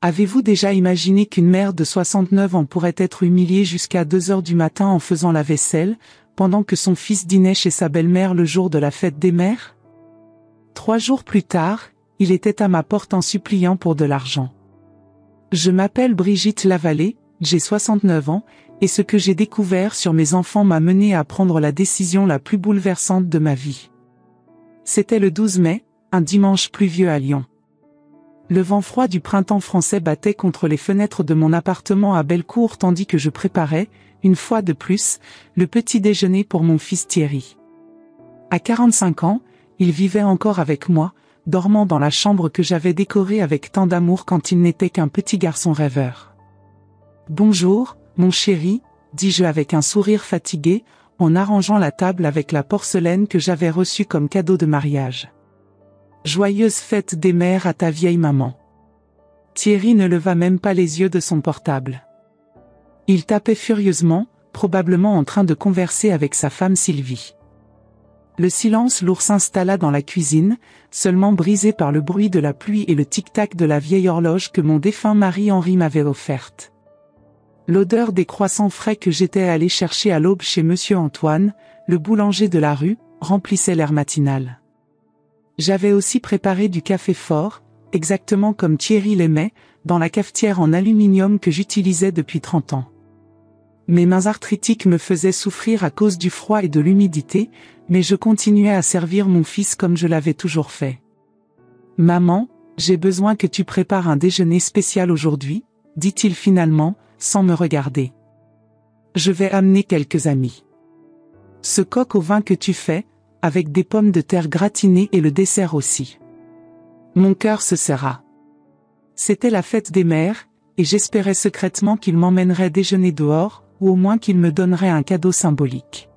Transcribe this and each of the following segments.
Avez-vous déjà imaginé qu'une mère de 69 ans pourrait être humiliée jusqu'à 2 heures du matin en faisant la vaisselle, pendant que son fils dînait chez sa belle-mère le jour de la fête des mères? 3 jours plus tard, il était à ma porte en suppliant pour de l'argent. Je m'appelle Brigitte Lavallée, j'ai 69 ans, et ce que j'ai découvert sur mes enfants m'a mené à prendre la décision la plus bouleversante de ma vie. C'était le 12 mai, un dimanche pluvieux à Lyon. Le vent froid du printemps français battait contre les fenêtres de mon appartement à Bellecour tandis que je préparais, une fois de plus, le petit déjeuner pour mon fils Thierry. À 45 ans, il vivait encore avec moi, dormant dans la chambre que j'avais décorée avec tant d'amour quand il n'était qu'un petit garçon rêveur. « Bonjour, mon chéri », dis-je avec un sourire fatigué, en arrangeant la table avec la porcelaine que j'avais reçue comme cadeau de mariage. « Joyeuse fête des mères à ta vieille maman. » Thierry ne leva même pas les yeux de son portable. Il tapait furieusement, probablement en train de converser avec sa femme Sylvie. Le silence lourd s'installa dans la cuisine, seulement brisé par le bruit de la pluie et le tic-tac de la vieille horloge que mon défunt mari Henri m'avait offerte. L'odeur des croissants frais que j'étais allé chercher à l'aube chez Monsieur Antoine, le boulanger de la rue, remplissait l'air matinal. J'avais aussi préparé du café fort, exactement comme Thierry l'aimait, dans la cafetière en aluminium que j'utilisais depuis 30 ans. Mes mains arthritiques me faisaient souffrir à cause du froid et de l'humidité, mais je continuais à servir mon fils comme je l'avais toujours fait. « Maman, j'ai besoin que tu prépares un déjeuner spécial aujourd'hui, » dit-il finalement, sans me regarder. « Je vais amener quelques amis. Ce coq au vin que tu fais, avec des pommes de terre gratinées et le dessert aussi. » Mon cœur se serra. C'était la fête des mères, et j'espérais secrètement qu'il m'emmènerait déjeuner dehors, ou au moins qu'il me donnerait un cadeau symbolique.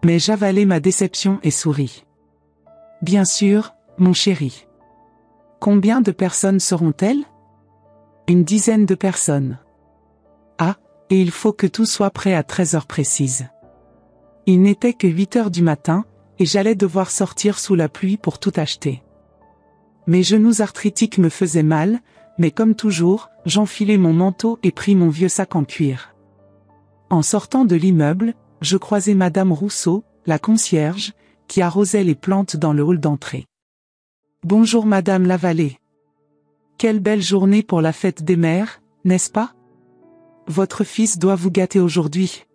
Mais j'avalai ma déception et souris. « Bien sûr, mon chéri. » « Combien de personnes seront-elles ? » « Une dizaine de personnes. »« Ah, et il faut que tout soit prêt à 13 heures précises. » Il n'était que 8 heures du matin, et j'allais devoir sortir sous la pluie pour tout acheter. Mes genoux arthritiques me faisaient mal, mais comme toujours, j'enfilai mon manteau et pris mon vieux sac en cuir. En sortant de l'immeuble, je croisai Madame Rousseau, la concierge, qui arrosait les plantes dans le hall d'entrée. « Bonjour Madame Lavallée. Quelle belle journée pour la fête des mères, n'est-ce pas? Votre fils doit vous gâter aujourd'hui. »«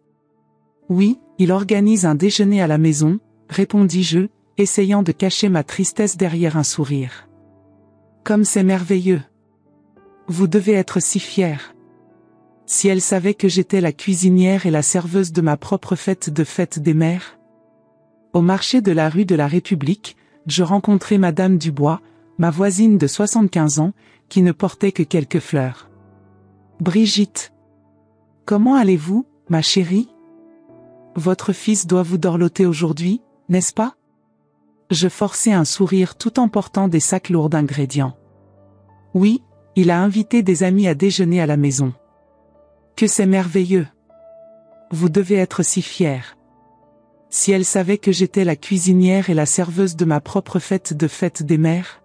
Oui, il organise un déjeuner à la maison, » répondis-je, essayant de cacher ma tristesse derrière un sourire. « Comme c'est merveilleux. Vous devez être si fière. Si elle savait que j'étais la cuisinière et la serveuse de ma propre fête des mères. » Au marché de la rue de la République, je rencontrai Madame Dubois, ma voisine de 75 ans, qui ne portait que quelques fleurs. « Brigitte. Comment allez-vous, ma chérie? Votre fils doit vous dorloter aujourd'hui, n'est-ce pas? » Je forçai un sourire tout en portant des sacs lourds d'ingrédients. « Oui, il a invité des amis à déjeuner à la maison. » « Que c'est merveilleux. Vous devez être si fière. Si elle savait que j'étais la cuisinière et la serveuse de ma propre fête des mères. »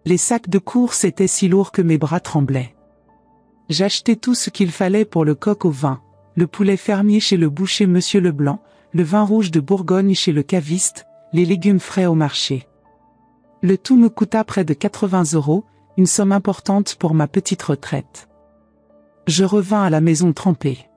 Les sacs de courses étaient si lourds que mes bras tremblaient. J'achetai tout ce qu'il fallait pour le coq au vin, le poulet fermier chez le boucher Monsieur Leblanc, le vin rouge de Bourgogne chez le caviste, les légumes frais au marché. Le tout me coûta près de 80 €, une somme importante pour ma petite retraite. Je revins à la maison trempée.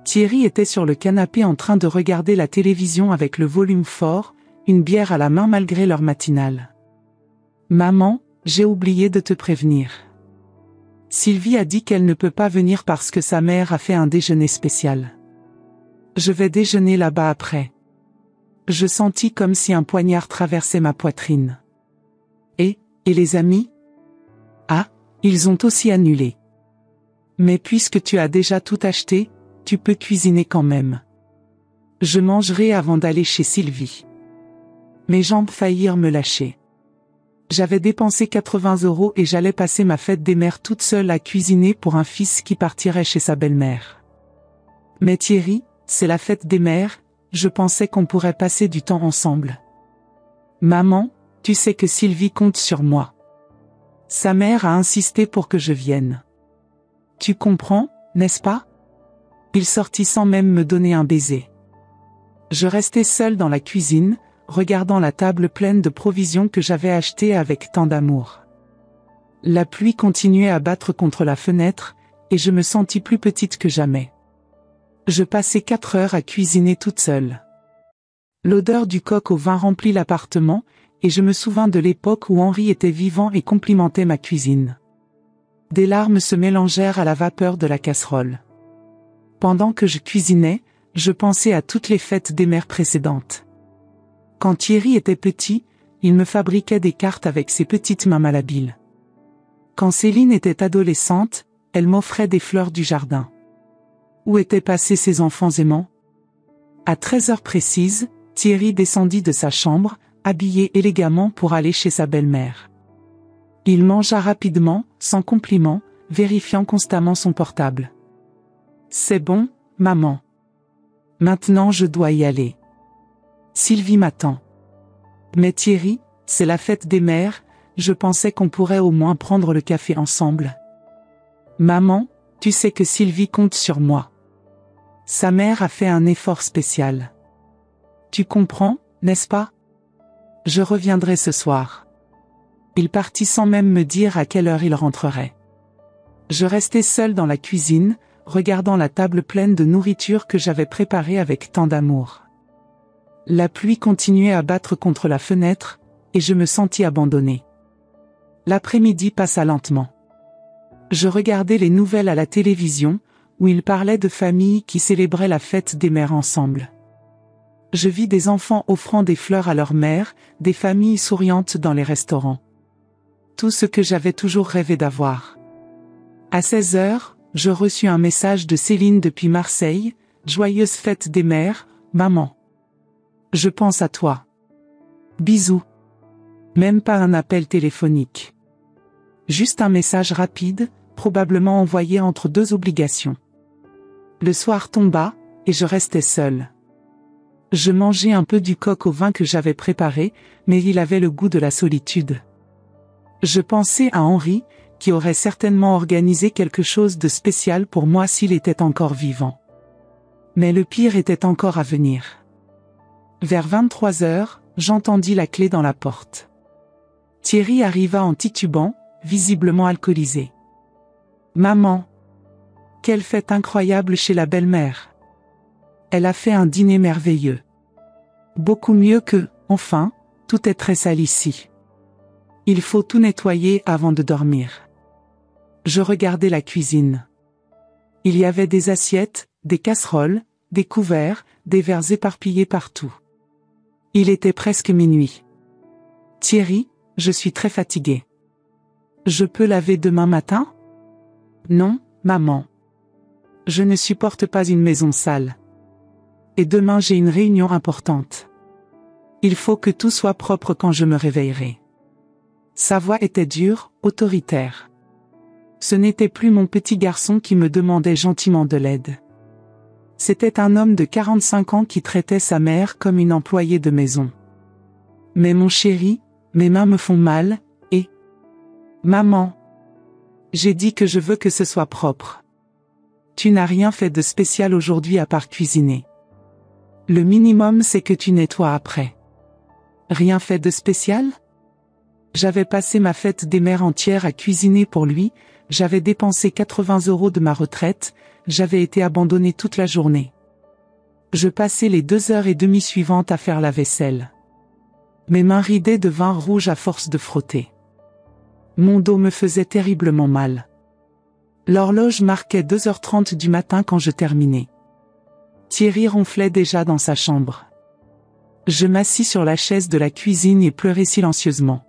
Thierry était sur le canapé en train de regarder la télévision avec le volume fort, une bière à la main malgré l'heure matinale. « Maman, j'ai oublié de te prévenir. Sylvie a dit qu'elle ne peut pas venir parce que sa mère a fait un déjeuner spécial. Je vais déjeuner là-bas après. » Je sentis comme si un poignard traversait ma poitrine. « Et les amis ? » ?»« Ah, ils ont aussi annulé. Mais puisque tu as déjà tout acheté, tu peux cuisiner quand même. Je mangerai avant d'aller chez Sylvie. » Mes jambes faillirent me lâcher. J'avais dépensé 80 € et j'allais passer ma fête des mères toute seule à cuisiner pour un fils qui partirait chez sa belle-mère. Mais Thierry, c'est la fête des mères, je pensais qu'on pourrait passer du temps ensemble. Maman, tu sais que Sylvie compte sur moi. Sa mère a insisté pour que je vienne. Tu comprends, n'est-ce pas? Il sortit sans même me donner un baiser. Je restais seule dans la cuisine, regardant la table pleine de provisions que j'avais achetées avec tant d'amour. La pluie continuait à battre contre la fenêtre, et je me sentis plus petite que jamais. Je passais 4 heures à cuisiner toute seule. L'odeur du coq au vin remplit l'appartement, et je me souvins de l'époque où Henri était vivant et complimentait ma cuisine. Des larmes se mélangèrent à la vapeur de la casserole. Pendant que je cuisinais, je pensais à toutes les fêtes des mères précédentes. Quand Thierry était petit, il me fabriquait des cartes avec ses petites mains malhabiles. Quand Céline était adolescente, elle m'offrait des fleurs du jardin. Où étaient passés ces enfants aimants? À 13 heures précises, Thierry descendit de sa chambre, habillé élégamment pour aller chez sa belle-mère. Il mangea rapidement, sans compliment, vérifiant constamment son portable. C'est bon, maman. Maintenant je dois y aller. Sylvie m'attend. Mais Thierry, c'est la fête des mères, je pensais qu'on pourrait au moins prendre le café ensemble. Maman, tu sais que Sylvie compte sur moi. Sa mère a fait un effort spécial. Tu comprends, n'est-ce pas? Je reviendrai ce soir. Il partit sans même me dire à quelle heure il rentrerait. Je restais seule dans la cuisine, regardant la table pleine de nourriture que j'avais préparée avec tant d'amour. La pluie continuait à battre contre la fenêtre, et je me sentis abandonnée. L'après-midi passa lentement. Je regardais les nouvelles à la télévision, où ils parlaient de familles qui célébraient la fête des mères ensemble. Je vis des enfants offrant des fleurs à leur mère, des familles souriantes dans les restaurants. Tout ce que j'avais toujours rêvé d'avoir. À 16 heures, je reçus un message de Céline depuis Marseille, « Joyeuse fête des mères, maman. Je pense à toi. Bisous. » Même pas un appel téléphonique. Juste un message rapide, probablement envoyé entre 2 obligations. Le soir tomba, et je restais seule. Je mangeais un peu du coq au vin que j'avais préparé, mais il avait le goût de la solitude. Je pensais à Henri, qui aurait certainement organisé quelque chose de spécial pour moi s'il était encore vivant. Mais le pire était encore à venir. Vers 23 heures, j'entendis la clé dans la porte. Thierry arriva en titubant, visiblement alcoolisé. « Maman! Quelle fête incroyable chez la belle-mère! Elle a fait un dîner merveilleux. Beaucoup mieux que, enfin, tout est très sale ici. Il faut tout nettoyer avant de dormir. » Je regardais la cuisine. Il y avait des assiettes, des casseroles, des couverts, des verres éparpillés partout. Il était presque minuit. « Thierry, je suis très fatiguée. Je peux laver demain matin? » « Non, maman. Je ne supporte pas une maison sale. Et demain j'ai une réunion importante. Il faut que tout soit propre quand je me réveillerai. » Sa voix était dure, autoritaire. Ce n'était plus mon petit garçon qui me demandait gentiment de l'aide. C'était un homme de 45 ans qui traitait sa mère comme une employée de maison. « Mais mon chéri, mes mains me font mal, et... » « Maman. J'ai dit que je veux que ce soit propre. Tu n'as rien fait de spécial aujourd'hui à part cuisiner. Le minimum c'est que tu nettoies après. Rien fait de spécial? J'avais passé ma fête des mères entière à cuisiner pour lui, j'avais dépensé 80 € de ma retraite, j'avais été abandonnée toute la journée. Je passais les 2h30 suivantes à faire la vaisselle. Mes mains ridaient de vin rouge à force de frotter. Mon dos me faisait terriblement mal. L'horloge marquait 2h30 du matin quand je terminais. Thierry ronflait déjà dans sa chambre. Je m'assis sur la chaise de la cuisine et pleurais silencieusement.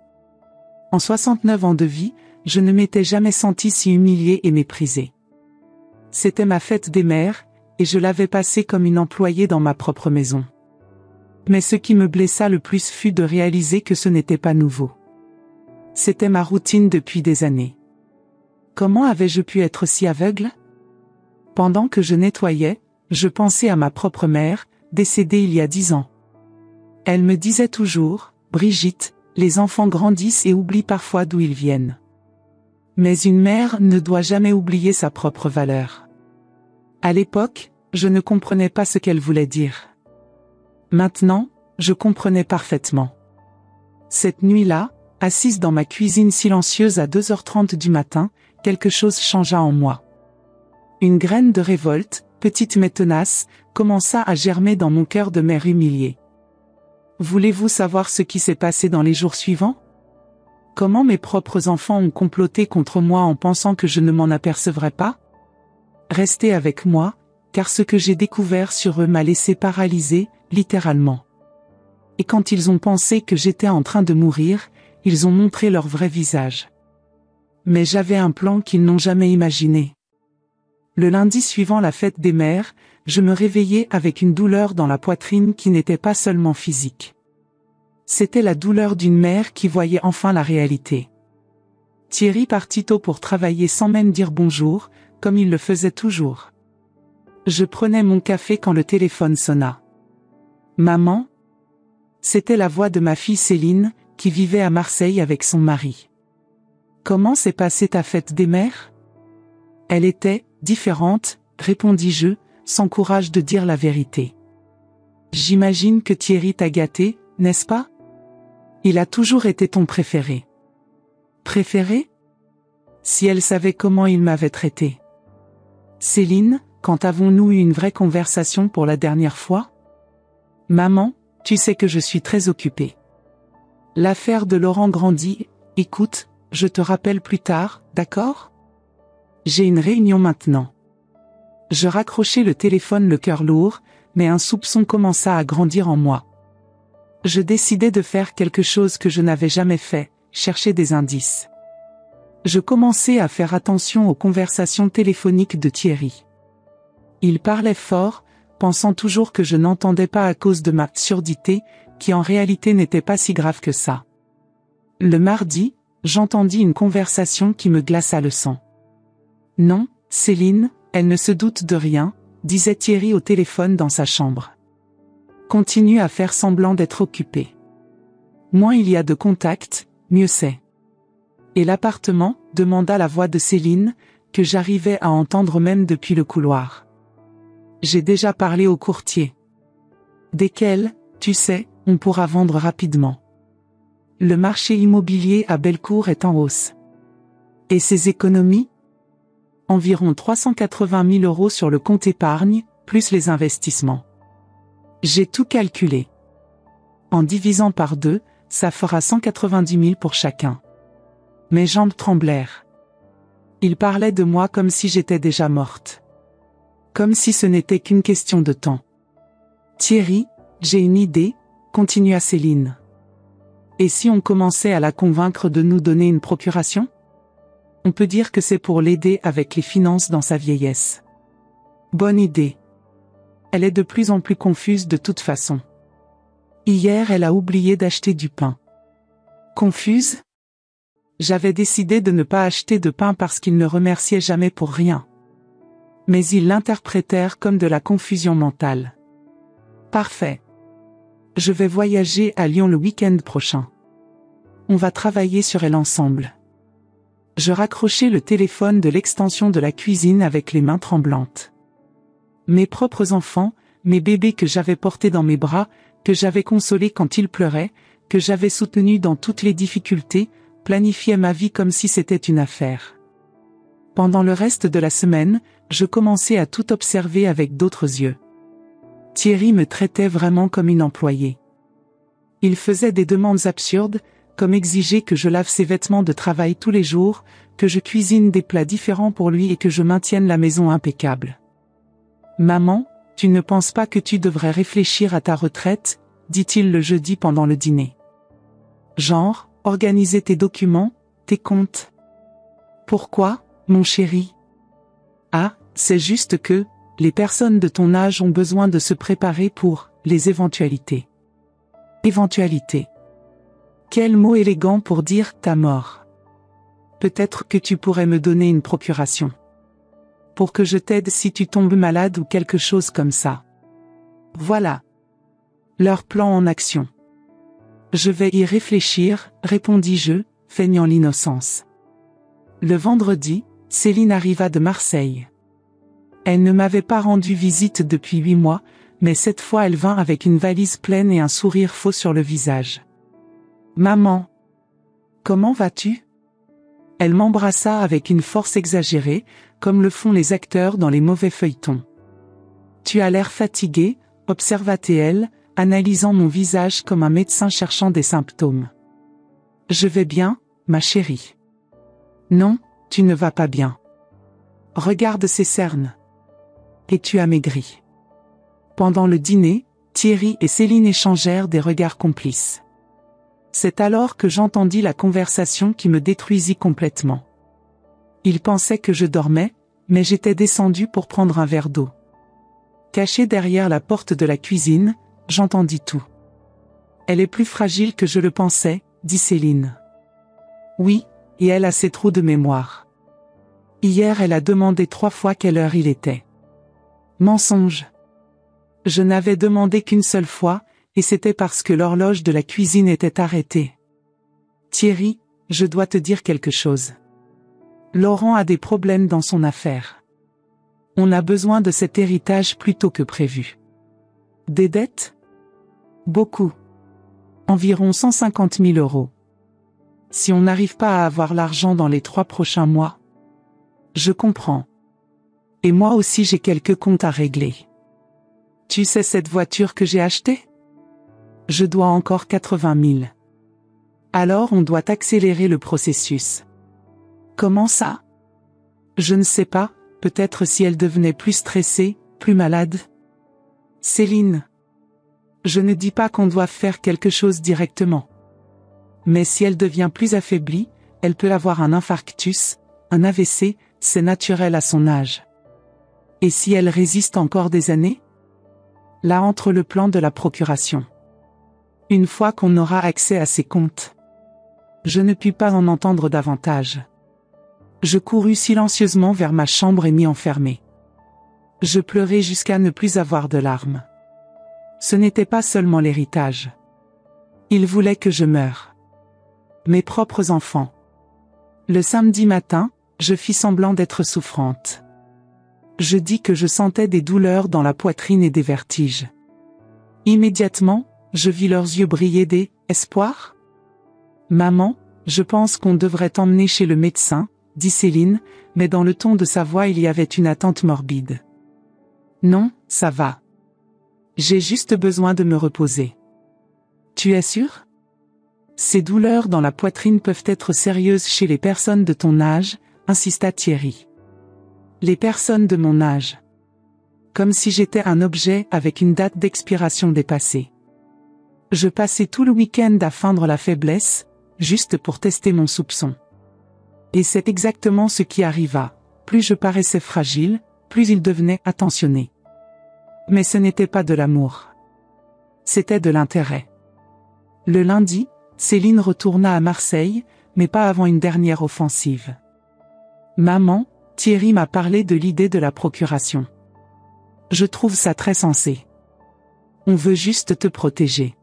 En 69 ans de vie, je ne m'étais jamais sentie si humiliée et méprisée. C'était ma fête des mères, et je l'avais passée comme une employée dans ma propre maison. Mais ce qui me blessa le plus fut de réaliser que ce n'était pas nouveau. C'était ma routine depuis des années. Comment avais-je pu être si aveugle? Pendant que je nettoyais, je pensais à ma propre mère, décédée il y a 10 ans. Elle me disait toujours, « Brigitte, les enfants grandissent et oublient parfois d'où ils viennent. Mais une mère ne doit jamais oublier sa propre valeur. À l'époque, je ne comprenais pas ce qu'elle voulait dire. Maintenant, je comprenais parfaitement. Cette nuit-là, assise dans ma cuisine silencieuse à 2h30 du matin, quelque chose changea en moi. Une graine de révolte, petite mais tenace, commença à germer dans mon cœur de mère humiliée. Voulez-vous savoir ce qui s'est passé dans les jours suivants? Comment mes propres enfants ont comploté contre moi en pensant que je ne m'en apercevrais pas? Restez avec moi, car ce que j'ai découvert sur eux m'a laissé paralysée, littéralement. Et quand ils ont pensé que j'étais en train de mourir, ils ont montré leur vrai visage. Mais j'avais un plan qu'ils n'ont jamais imaginé. Le lundi suivant la fête des mères, je me réveillais avec une douleur dans la poitrine qui n'était pas seulement physique. C'était la douleur d'une mère qui voyait enfin la réalité. Thierry partit tôt pour travailler sans même dire bonjour, comme il le faisait toujours. Je prenais mon café quand le téléphone sonna. Maman? C'était la voix de ma fille Céline, qui vivait à Marseille avec son mari. Comment s'est passée ta fête des mères? Elle était différente, répondis-je, sans courage de dire la vérité. J'imagine que Thierry t'a gâté, n'est-ce pas? Il a toujours été ton préféré. Préféré? Si elle savait comment il m'avait traité. Céline, quand avons-nous eu une vraie conversation pour la dernière fois? Maman, tu sais que je suis très occupée. L'affaire de Laurent grandit, écoute, je te rappelle plus tard, d'accord? J'ai une réunion maintenant. Je raccrochai le téléphone le cœur lourd, mais un soupçon commença à grandir en moi. Je décidai de faire quelque chose que je n'avais jamais fait, chercher des indices. Je commençai à faire attention aux conversations téléphoniques de Thierry. Il parlait fort, pensant toujours que je n'entendais pas à cause de ma surdité, qui en réalité n'était pas si grave que ça. Le mardi, j'entendis une conversation qui me glaça le sang. Non, Céline, elle ne se doute de rien, disait Thierry au téléphone dans sa chambre. Continue à faire semblant d'être occupé. Moins il y a de contacts, mieux c'est. Et l'appartement, demanda la voix de Céline, que j'arrivais à entendre même depuis le couloir. J'ai déjà parlé au courtier. Desquels, tu sais, on pourra vendre rapidement. Le marché immobilier à Bellecour est en hausse. Et ses économies? Environ 380 000 € sur le compte épargne, plus les investissements. J'ai tout calculé. En divisant par 2, ça fera 190 000 pour chacun. Mes jambes tremblèrent. Il parlait de moi comme si j'étais déjà morte. Comme si ce n'était qu'une question de temps. Thierry, j'ai une idée, continua Céline. Et si on commençait à la convaincre de nous donner une procuration? On peut dire que c'est pour l'aider avec les finances dans sa vieillesse. Bonne idée. Elle est de plus en plus confuse de toute façon. Hier, elle a oublié d'acheter du pain. Confuse? J'avais décidé de ne pas acheter de pain parce qu'ils ne remerciaient jamais pour rien. Mais ils l'interprétèrent comme de la confusion mentale. Parfait. Je vais voyager à Lyon le week-end prochain. On va travailler sur elle ensemble. Je raccrochai le téléphone de l'extension de la cuisine avec les mains tremblantes. Mes propres enfants, mes bébés que j'avais portés dans mes bras, que j'avais consolés quand ils pleuraient, que j'avais soutenus dans toutes les difficultés, planifiaient ma vie comme si c'était une affaire. Pendant le reste de la semaine, je commençais à tout observer avec d'autres yeux. Thierry me traitait vraiment comme une employée. Il faisait des demandes absurdes, comme exiger que je lave ses vêtements de travail tous les jours, que je cuisine des plats différents pour lui et que je maintienne la maison impeccable. Maman, tu ne penses pas que tu devrais réfléchir à ta retraite, dit-il le jeudi pendant le dîner. Genre, organiser tes documents, tes comptes. Pourquoi, mon chéri? Ah, c'est juste que, les personnes de ton âge ont besoin de se préparer pour les éventualités. Éventualité. Quel mot élégant pour dire ta mort. Peut-être que tu pourrais me donner une procuration. Pour que je t'aide si tu tombes malade ou quelque chose comme ça. Voilà. Leur plan en action. Je vais y réfléchir, répondis-je, feignant l'innocence. Le vendredi, Céline arriva de Marseille. Elle ne m'avait pas rendu visite depuis 8 mois, mais cette fois elle vint avec une valise pleine et un sourire faux sur le visage. « Maman, comment vas-tu ?» Elle m'embrassa avec une force exagérée, comme le font les acteurs dans les mauvais feuilletons. « Tu as l'air fatiguée », observa-t-elle, analysant mon visage comme un médecin cherchant des symptômes. « Je vais bien, ma chérie. »« Non, tu ne vas pas bien. Regarde ces cernes. Et tu as maigri. » Pendant le dîner, Thierry et Céline échangèrent des regards complices. C'est alors que j'entendis la conversation qui me détruisit complètement. Ils pensaient que je dormais, mais j'étais descendu pour prendre un verre d'eau. Caché derrière la porte de la cuisine, j'entendis tout. « Elle est plus fragile que je le pensais », dit Céline. « Oui, et elle a ses trous de mémoire. Hier elle a demandé 3 fois quelle heure il était. » Mensonge. Je n'avais demandé qu'une seule fois, et c'était parce que l'horloge de la cuisine était arrêtée. Thierry, je dois te dire quelque chose. Laurent a des problèmes dans son affaire. On a besoin de cet héritage plus tôt que prévu. Des dettes? Beaucoup. Environ 150 000 €. Si on n'arrive pas à avoir l'argent dans les 3 prochains mois. Je comprends. Et moi aussi j'ai quelques comptes à régler. Tu sais cette voiture que j'ai achetée? Je dois encore 80 000. Alors on doit accélérer le processus. Comment ça? Je ne sais pas, peut-être si elle devenait plus stressée, plus malade. Céline. Je ne dis pas qu'on doit faire quelque chose directement. Mais si elle devient plus affaiblie, elle peut avoir un infarctus, un AVC, c'est naturel à son âge. Et si elle résiste encore des années? Là entre le plan de la procuration. Une fois qu'on aura accès à ses comptes. Je ne puis pas en entendre davantage. Je courus silencieusement vers ma chambre et m'y enfermer. Je pleurai jusqu'à ne plus avoir de larmes. Ce n'était pas seulement l'héritage. Il voulait que je meure. Mes propres enfants. Le samedi matin, je fis semblant d'être souffrante. Je dis que je sentais des douleurs dans la poitrine et des vertiges. Immédiatement, je vis leurs yeux briller d'espoir. « Maman, je pense qu'on devrait t'emmener chez le médecin », dit Céline, mais dans le ton de sa voix il y avait une attente morbide. « Non, ça va. J'ai juste besoin de me reposer. »« Tu es sûre ? Ces douleurs dans la poitrine peuvent être sérieuses chez les personnes de ton âge, » insista Thierry. Les personnes de mon âge. Comme si j'étais un objet avec une date d'expiration dépassée. Je passais tout le week-end à feindre la faiblesse, juste pour tester mon soupçon. Et c'est exactement ce qui arriva. Plus je paraissais fragile, plus il devenait attentionné. Mais ce n'était pas de l'amour. C'était de l'intérêt. Le lundi, Céline retourna à Marseille, mais pas avant une dernière offensive. Maman, Thierry m'a parlé de l'idée de la procuration. Je trouve ça très sensé. On veut juste te protéger.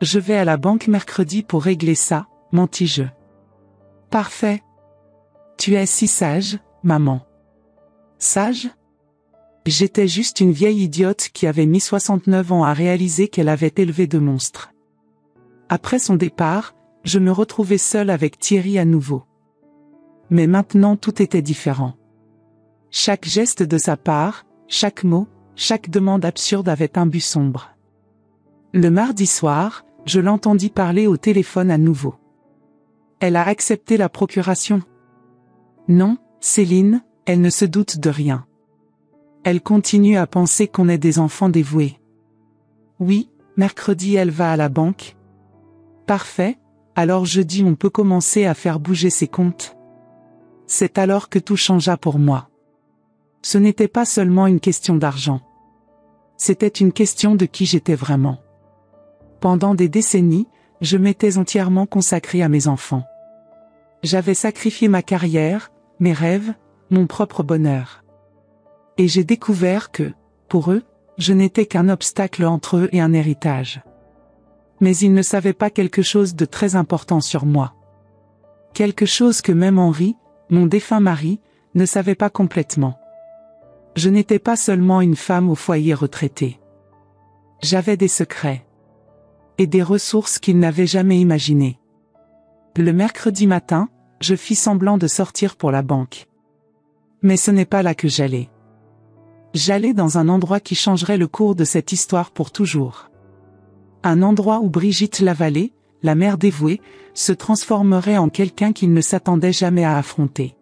Je vais à la banque mercredi pour régler ça, mentis-je. Parfait. Tu es si sage, maman. Sage? J'étais juste une vieille idiote qui avait mis 69 ans à réaliser qu'elle avait élevé de monstres. Après son départ, je me retrouvais seule avec Thierry à nouveau. Mais maintenant tout était différent. Chaque geste de sa part, chaque mot, chaque demande absurde avait un but sombre. Le mardi soir, je l'entendis parler au téléphone à nouveau. Elle a accepté la procuration. Non, Céline, elle ne se doute de rien. Elle continue à penser qu'on est des enfants dévoués. Oui, mercredi elle va à la banque. Parfait, alors jeudi on peut commencer à faire bouger ses comptes. C'est alors que tout changea pour moi. Ce n'était pas seulement une question d'argent. C'était une question de qui j'étais vraiment. Pendant des décennies, je m'étais entièrement consacrée à mes enfants. J'avais sacrifié ma carrière, mes rêves, mon propre bonheur. Et j'ai découvert que, pour eux, je n'étais qu'un obstacle entre eux et un héritage. Mais ils ne savaient pas quelque chose de très important sur moi. Quelque chose que même Henri, mon défunt mari, ne savait pas complètement. Je n'étais pas seulement une femme au foyer retraitée. J'avais des secrets. Et des ressources qu'il n'avait jamais imaginées. Le mercredi matin, je fis semblant de sortir pour la banque. Mais ce n'est pas là que j'allais. J'allais dans un endroit qui changerait le cours de cette histoire pour toujours. Un endroit où Brigitte Lavallée, la mère dévouée, se transformerait en quelqu'un qu'il ne s'attendait jamais à affronter.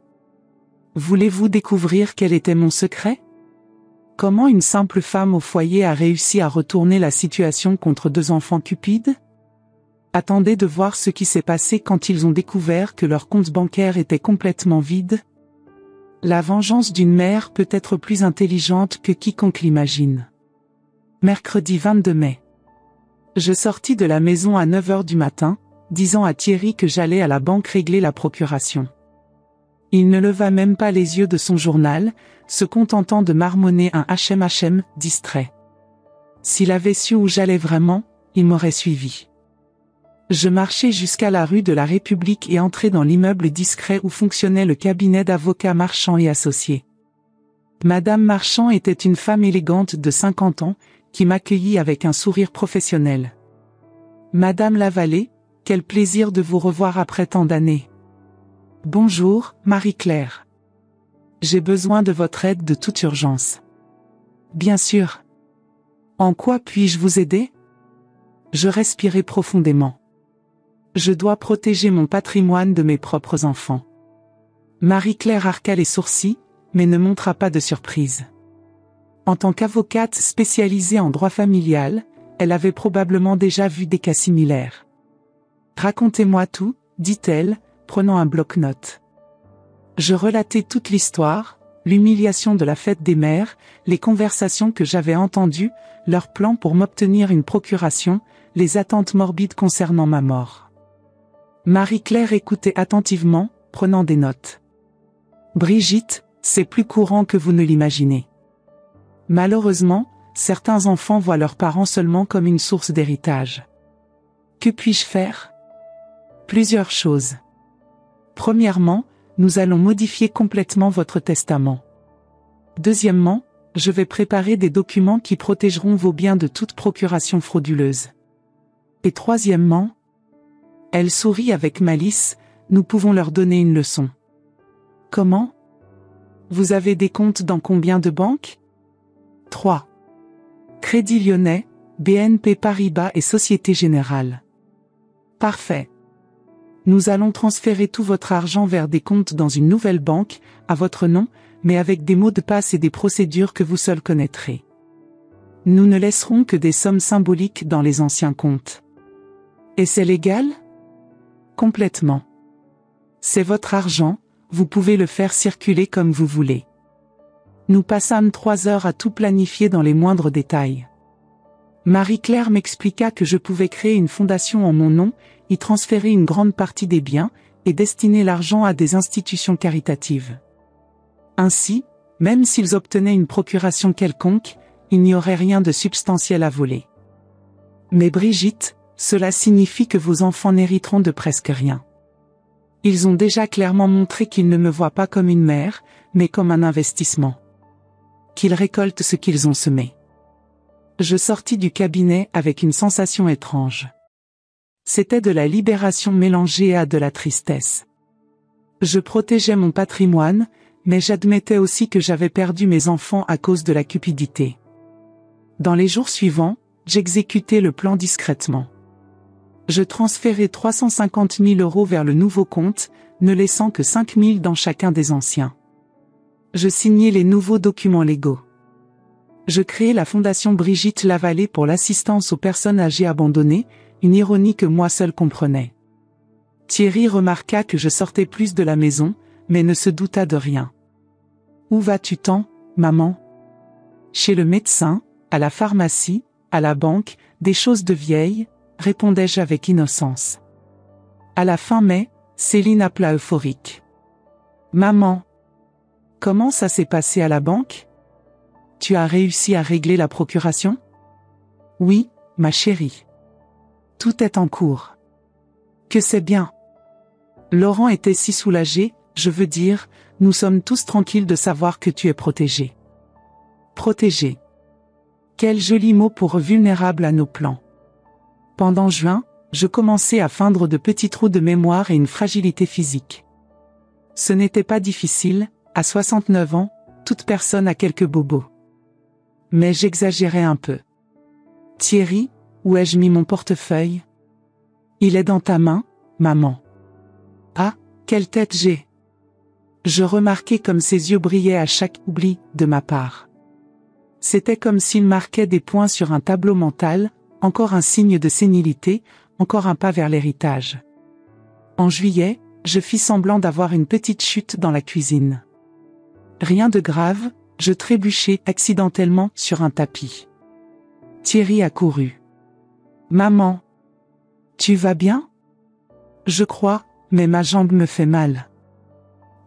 Voulez-vous découvrir quel était mon secret? Comment une simple femme au foyer a réussi à retourner la situation contre 2 enfants cupides? Attendez de voir ce qui s'est passé quand ils ont découvert que leur compte bancaire était complètement vide. La vengeance d'une mère peut être plus intelligente que quiconque l'imagine. Mercredi 22 mai. Je sortis de la maison à 9 heures du matin, disant à Thierry que j'allais à la banque régler la procuration. Il ne leva même pas les yeux de son journal, se contentant de marmonner un HM distrait. S'il avait su où j'allais vraiment, il m'aurait suivi. Je marchai jusqu'à la rue de la République et entrai dans l'immeuble discret où fonctionnait le cabinet d'avocats Marchand et Associés. Madame Marchand était une femme élégante de 50 ans, qui m'accueillit avec un sourire professionnel. Madame Lavallée, quel plaisir de vous revoir après tant d'années. Bonjour, Marie-Claire. J'ai besoin de votre aide de toute urgence. Bien sûr. En quoi puis-je vous aider? Je respirai profondément. Je dois protéger mon patrimoine de mes propres enfants. Marie-Claire arqua les sourcils, mais ne montra pas de surprise. En tant qu'avocate spécialisée en droit familial, elle avait probablement déjà vu des cas similaires. Racontez-moi tout, dit-elle, prenant un bloc-notes. Je relatai toute l'histoire, l'humiliation de la fête des mères, les conversations que j'avais entendues, leurs plans pour m'obtenir une procuration, les attentes morbides concernant ma mort. Marie-Claire écoutait attentivement, prenant des notes. Brigitte, c'est plus courant que vous ne l'imaginez. Malheureusement, certains enfants voient leurs parents seulement comme une source d'héritage. Que puis-je faire? Plusieurs choses. Premièrement, nous allons modifier complètement votre testament. Deuxièmement, je vais préparer des documents qui protégeront vos biens de toute procuration frauduleuse. Et troisièmement, elle sourit avec malice, nous pouvons leur donner une leçon. Comment? Vous avez des comptes dans combien de banques? 3. Crédit Lyonnais, BNP Paribas et Société Générale. Parfait. Nous allons transférer tout votre argent vers des comptes dans une nouvelle banque, à votre nom, mais avec des mots de passe et des procédures que vous seul connaîtrez. Nous ne laisserons que des sommes symboliques dans les anciens comptes. Et c'est légal? Complètement. C'est votre argent, vous pouvez le faire circuler comme vous voulez. Nous passâmes 3 heures à tout planifier dans les moindres détails. Marie-Claire m'expliqua que je pouvais créer une fondation en mon nom, y transférer une grande partie des biens, et destiner l'argent à des institutions caritatives. Ainsi, même s'ils obtenaient une procuration quelconque, il n'y aurait rien de substantiel à voler. Mais Brigitte, cela signifie que vos enfants n'hériteront de presque rien. Ils ont déjà clairement montré qu'ils ne me voient pas comme une mère, mais comme un investissement. Qu'ils récoltent ce qu'ils ont semé. Je sortis du cabinet avec une sensation étrange. C'était de la libération mélangée à de la tristesse. Je protégeais mon patrimoine, mais j'admettais aussi que j'avais perdu mes enfants à cause de la cupidité. Dans les jours suivants, j'exécutais le plan discrètement. Je transférais 350 000 € vers le nouveau compte, ne laissant que 5 000 dans chacun des anciens. Je signais les nouveaux documents légaux. Je créai la fondation Brigitte Lavallée pour l'assistance aux personnes âgées abandonnées, une ironie que moi seul comprenais. Thierry remarqua que je sortais plus de la maison, mais ne se douta de rien. Où vas-tu tant, maman? Chez le médecin, à la pharmacie, à la banque, des choses de vieille, répondais-je avec innocence. À la fin mai, Céline appela euphorique. Maman! Comment ça s'est passé à la banque? Tu as réussi à régler la procuration? Oui, ma chérie. Tout est en cours. Que c'est bien. Laurent était si soulagé, je veux dire, nous sommes tous tranquilles de savoir que tu es protégé. Protégé. Quel joli mot pour vulnérable à nos plans. Pendant juin, je commençais à feindre de petits trous de mémoire et une fragilité physique. Ce n'était pas difficile, à 69 ans, toute personne a quelques bobos. Mais j'exagérais un peu. Thierry, où ai-je mis mon portefeuille? Il est dans ta main, maman. Ah, quelle tête j'ai! Je remarquais comme ses yeux brillaient à chaque oubli de ma part. C'était comme s'il marquait des points sur un tableau mental, encore un signe de sénilité, encore un pas vers l'héritage. En juillet, je fis semblant d'avoir une petite chute dans la cuisine. Rien de grave, je trébuchai accidentellement sur un tapis. Thierry accourut. Maman. Tu vas bien? Je crois, mais ma jambe me fait mal.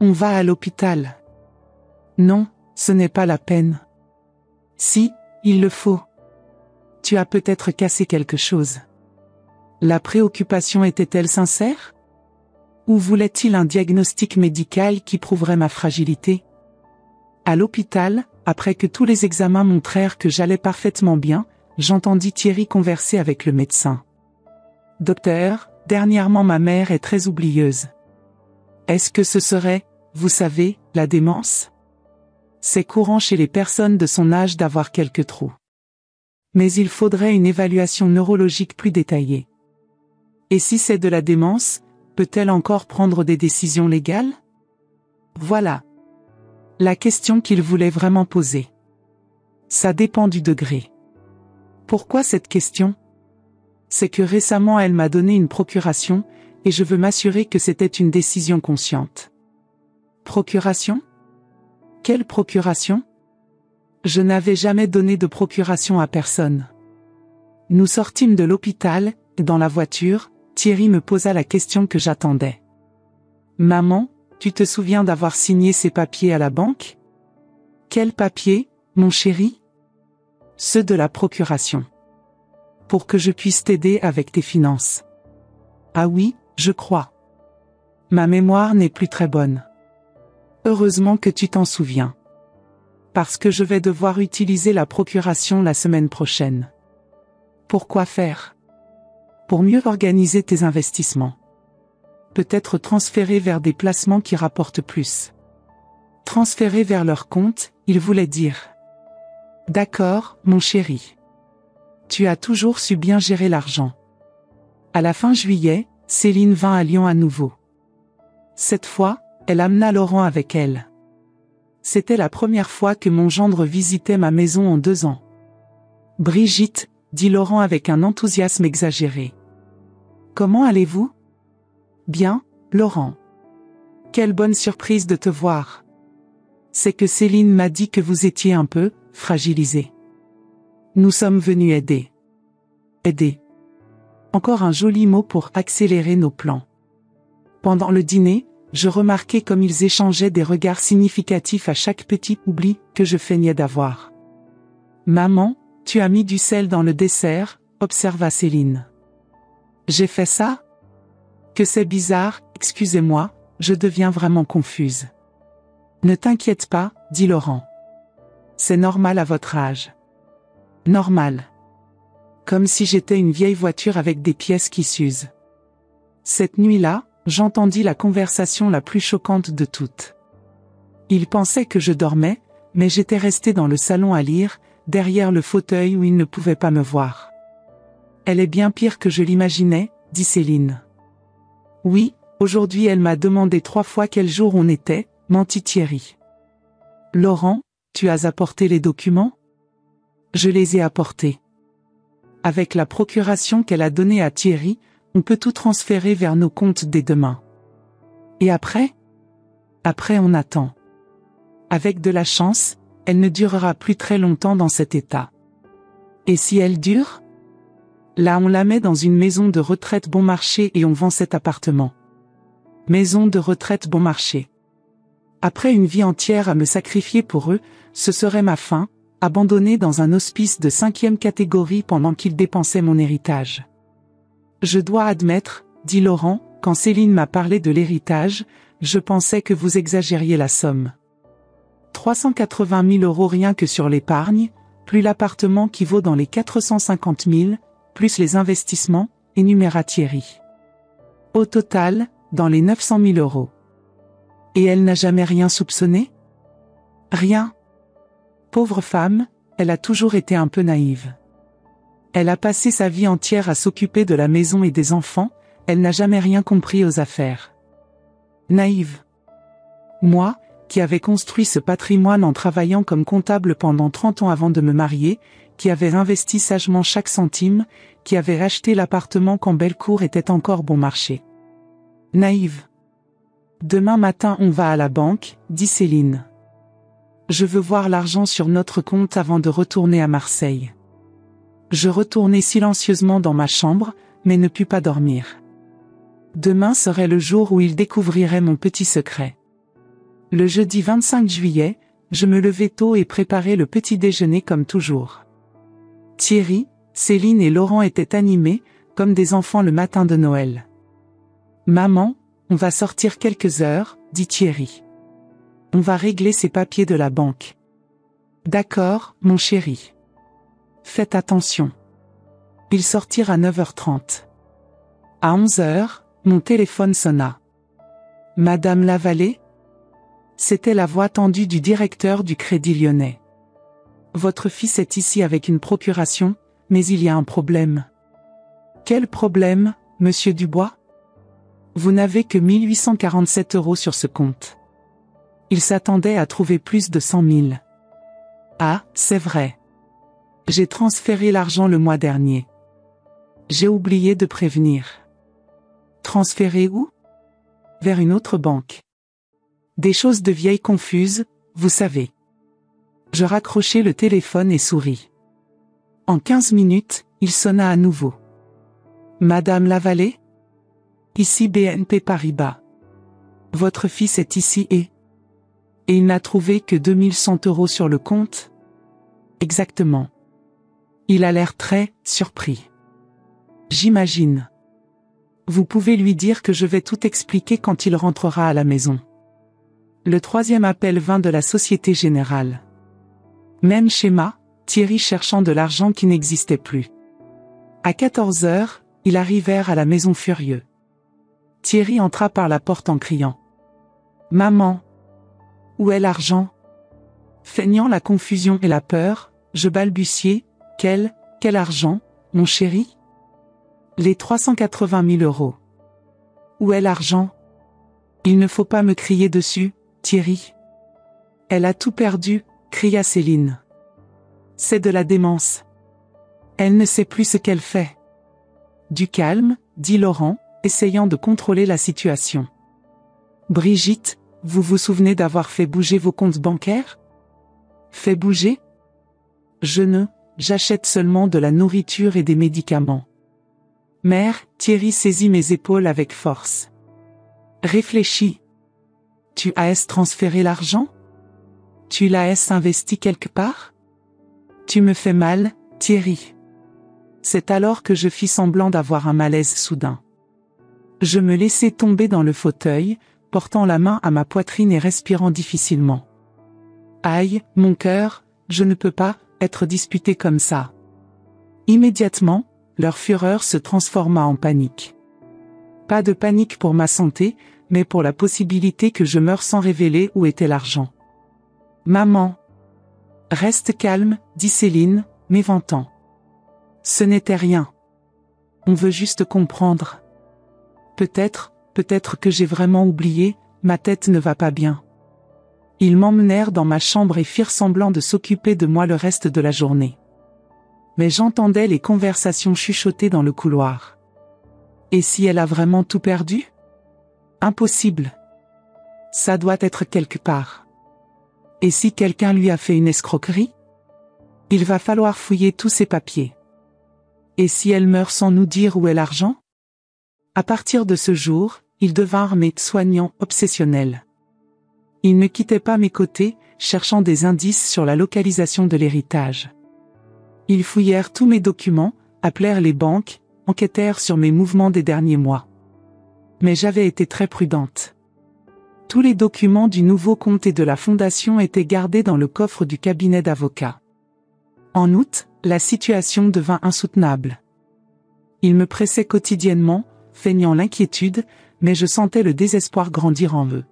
On va à l'hôpital. Non, ce n'est pas la peine. Si, il le faut. Tu as peut-être cassé quelque chose. La préoccupation était-elle sincère? Ou voulait-il un diagnostic médical qui prouverait ma fragilité? À l'hôpital, après que tous les examens montrèrent que j'allais parfaitement bien, j'entendis Thierry converser avec le médecin. Docteur, dernièrement ma mère est très oublieuse. Est-ce que ce serait, vous savez, la démence? C'est courant chez les personnes de son âge d'avoir quelques trous. Mais il faudrait une évaluation neurologique plus détaillée. Et si c'est de la démence, peut-elle encore prendre des décisions légales? Voilà. La question qu'il voulait vraiment poser. Ça dépend du degré. Pourquoi cette question? C'est que récemment elle m'a donné une procuration, et je veux m'assurer que c'était une décision consciente. Procuration? Quelle procuration? Je n'avais jamais donné de procuration à personne. Nous sortîmes de l'hôpital, et dans la voiture, Thierry me posa la question que j'attendais. Maman, tu te souviens d'avoir signé ces papiers à la banque? Quels papiers, mon chéri? Ceux de la procuration. Pour que je puisse t'aider avec tes finances. Ah oui, je crois. Ma mémoire n'est plus très bonne. Heureusement que tu t'en souviens. Parce que je vais devoir utiliser la procuration la semaine prochaine. Pourquoi faire? Pour mieux organiser tes investissements. Peut-être transférer vers des placements qui rapportent plus. Transférer vers leur compte, il voulait dire. D'accord, mon chéri. Tu as toujours su bien gérer l'argent. À la fin juillet, Céline vint à Lyon à nouveau. Cette fois, elle amena Laurent avec elle. C'était la première fois que mon gendre visitait ma maison en 2 ans. Brigitte, dit Laurent avec un enthousiasme exagéré. Comment allez-vous? Bien, Laurent. Quelle bonne surprise de te voir. C'est que Céline m'a dit que vous étiez un peu fragilisé. Nous sommes venus aider. Aider. Encore un joli mot pour accélérer nos plans. Pendant le dîner, je remarquais comme ils échangeaient des regards significatifs à chaque petit oubli que je feignais d'avoir. Maman, tu as mis du sel dans le dessert, observa Céline. J'ai fait ça? Que c'est bizarre, excusez-moi, je deviens vraiment confuse. Ne t'inquiète pas, dit Laurent. C'est normal à votre âge. Normal. Comme si j'étais une vieille voiture avec des pièces qui s'usent. Cette nuit-là, j'entendis la conversation la plus choquante de toutes. Il pensait que je dormais, mais j'étais resté dans le salon à lire, derrière le fauteuil où il ne pouvait pas me voir. Elle est bien pire que je l'imaginais, dit Céline. Oui, aujourd'hui elle m'a demandé 3 fois quel jour on était, mentit Thierry. Laurent, tu as apporté les documents? Je les ai apportés. Avec la procuration qu'elle a donnée à Thierry, on peut tout transférer vers nos comptes dès demain. Et après? Après on attend. Avec de la chance, elle ne durera plus très longtemps dans cet état. Et si elle dure? Là on la met dans une maison de retraite bon marché et on vend cet appartement. Maison de retraite bon marché. Après une vie entière à me sacrifier pour eux, ce serait ma fin, abandonnée dans un hospice de 5e catégorie pendant qu'ils dépensaient mon héritage. Je dois admettre, dit Laurent, quand Céline m'a parlé de l'héritage, je pensais que vous exagériez la somme. 380 000 € rien que sur l'épargne, plus l'appartement qui vaut dans les 450 000, plus les investissements, énuméra Thierry. Au total, dans les 900 000 €. Et elle n'a jamais rien soupçonné? Rien. Pauvre femme, elle a toujours été un peu naïve. Elle a passé sa vie entière à s'occuper de la maison et des enfants, elle n'a jamais rien compris aux affaires. Naïve. Moi, qui avais construit ce patrimoine en travaillant comme comptable pendant 30 ans avant de me marier, qui avait investi sagement chaque centime, qui avait acheté l'appartement quand Bellecour était encore bon marché. Naïve. Demain matin on va à la banque, dit Céline. Je veux voir l'argent sur notre compte avant de retourner à Marseille. Je retournai silencieusement dans ma chambre, mais ne pus pas dormir. Demain serait le jour où il découvrirait mon petit secret. Le jeudi 25 juillet, je me levai tôt et préparai le petit déjeuner comme toujours. Thierry, Céline et Laurent étaient animés, comme des enfants le matin de Noël. « Maman, on va sortir quelques heures, dit Thierry. On va régler ces papiers de la banque. D'accord, mon chéri. Faites attention. » Ils sortirent à 9h30. À 11h, mon téléphone sonna. « Madame Lavallée ?» C'était la voix tendue du directeur du Crédit Lyonnais. « Votre fils est ici avec une procuration, mais il y a un problème. » « Quel problème, monsieur Dubois ? Vous n'avez que 1 847 € sur ce compte. Il s'attendait à trouver plus de 100 000. Ah, c'est vrai. J'ai transféré l'argent le mois dernier. J'ai oublié de prévenir. Transféré où ? Vers une autre banque. Des choses de vieilles confuses, vous savez. Je raccrochai le téléphone et souris. En 15 minutes, il sonna à nouveau. Madame Lavallée ? Ici BNP Paribas. Votre fils est ici et il n'a trouvé que 2100 € sur le compte ? Exactement. Il a l'air très surpris. J'imagine. Vous pouvez lui dire que je vais tout expliquer quand il rentrera à la maison. Le troisième appel vint de la Société Générale. Même schéma, Thierry cherchant de l'argent qui n'existait plus. À 14h, ils arrivèrent à la maison furieux. Thierry entra par la porte en criant. « Maman ! Où est l'argent ?» Feignant la confusion et la peur, je balbutiai. « Quel argent, mon chéri ?» Les 380 000 €. Où est l'argent ? Il ne faut pas me crier dessus, Thierry. Elle a tout perdu, cria Céline. C'est de la démence. Elle ne sait plus ce qu'elle fait. Du calme, dit Laurent, essayant de contrôler la situation. Brigitte, vous vous souvenez d'avoir fait bouger vos comptes bancaires ? Fait bouger ? J'achète seulement de la nourriture et des médicaments. Mère, Thierry saisit mes épaules avec force. Réfléchis. Tu as transféré l'argent ? Tu l'as investi quelque part ? Tu me fais mal, Thierry. C'est alors que je fis semblant d'avoir un malaise soudain. Je me laissai tomber dans le fauteuil, portant la main à ma poitrine et respirant difficilement. Aïe, mon cœur, je ne peux pas être disputé comme ça. Immédiatement, leur fureur se transforma en panique. Pas de panique pour ma santé, mais pour la possibilité que je meure sans révéler où était l'argent. Maman. Reste calme, dit Céline, m'éventant. Ce n'était rien. On veut juste comprendre. Peut-être que j'ai vraiment oublié, ma tête ne va pas bien. Ils m'emmenèrent dans ma chambre et firent semblant de s'occuper de moi le reste de la journée. Mais j'entendais les conversations chuchotées dans le couloir. Et si elle a vraiment tout perdu ? Impossible. Ça doit être quelque part. Et si quelqu'un lui a fait une escroquerie ? Il va falloir fouiller tous ses papiers. Et si elle meurt sans nous dire où est l'argent ? À partir de ce jour, ils devinrent mes soignants obsessionnels. Ils ne quittaient pas mes côtés, cherchant des indices sur la localisation de l'héritage. Ils fouillèrent tous mes documents, appelèrent les banques, enquêtèrent sur mes mouvements des derniers mois. Mais j'avais été très prudente. Tous les documents du nouveau compte et de la fondation étaient gardés dans le coffre du cabinet d'avocat. En août, la situation devint insoutenable. Il me pressait quotidiennement, feignant l'inquiétude, mais je sentais le désespoir grandir en eux.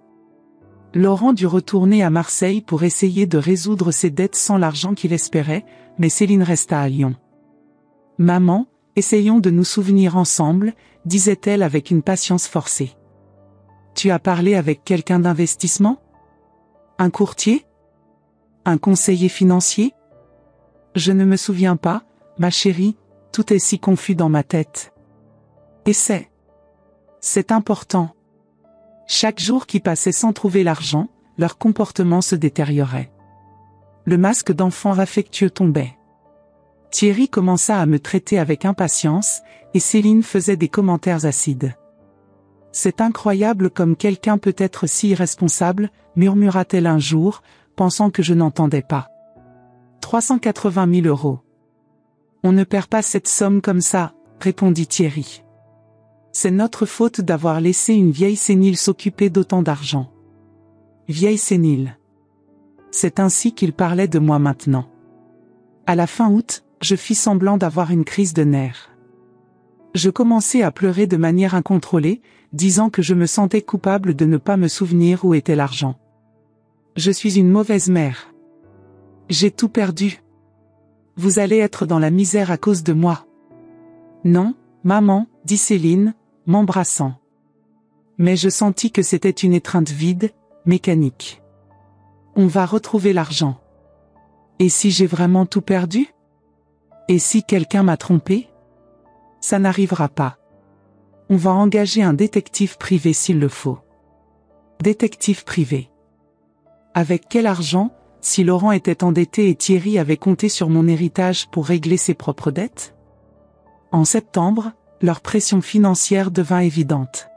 Laurent dut retourner à Marseille pour essayer de résoudre ses dettes sans l'argent qu'il espérait, mais Céline resta à Lyon. « Maman, essayons de nous souvenir ensemble », disait-elle avec une patience forcée. « Tu as parlé avec quelqu'un d'investissement? Un courtier? Un conseiller financier? Je ne me souviens pas, ma chérie, tout est si confus dans ma tête. Et c'est important. » Chaque jour qui passait sans trouver l'argent, leur comportement se détériorait. Le masque d'enfant affectueux tombait. Thierry commença à me traiter avec impatience, et Céline faisait des commentaires acides. « C'est incroyable comme quelqu'un peut être si irresponsable, » murmura-t-elle un jour, pensant que je n'entendais pas. 380 000 €. On ne perd pas cette somme comme ça, répondit Thierry. C'est notre faute d'avoir laissé une vieille sénile s'occuper d'autant d'argent. Vieille sénile. C'est ainsi qu'il parlait de moi maintenant. À la fin août, je fis semblant d'avoir une crise de nerfs. Je commençai à pleurer de manière incontrôlée, disant que je me sentais coupable de ne pas me souvenir où était l'argent. Je suis une mauvaise mère. J'ai tout perdu. Vous allez être dans la misère à cause de moi. Non, maman, dit Céline, m'embrassant. Mais je sentis que c'était une étreinte vide, mécanique. On va retrouver l'argent. Et si j'ai vraiment tout perdu? Et si quelqu'un m'a trompé? Ça n'arrivera pas. On va engager un détective privé s'il le faut. Détective privé. Avec quel argent, si Laurent était endetté et Thierry avait compté sur mon héritage pour régler ses propres dettes? En septembre, leur pression financière devint évidente.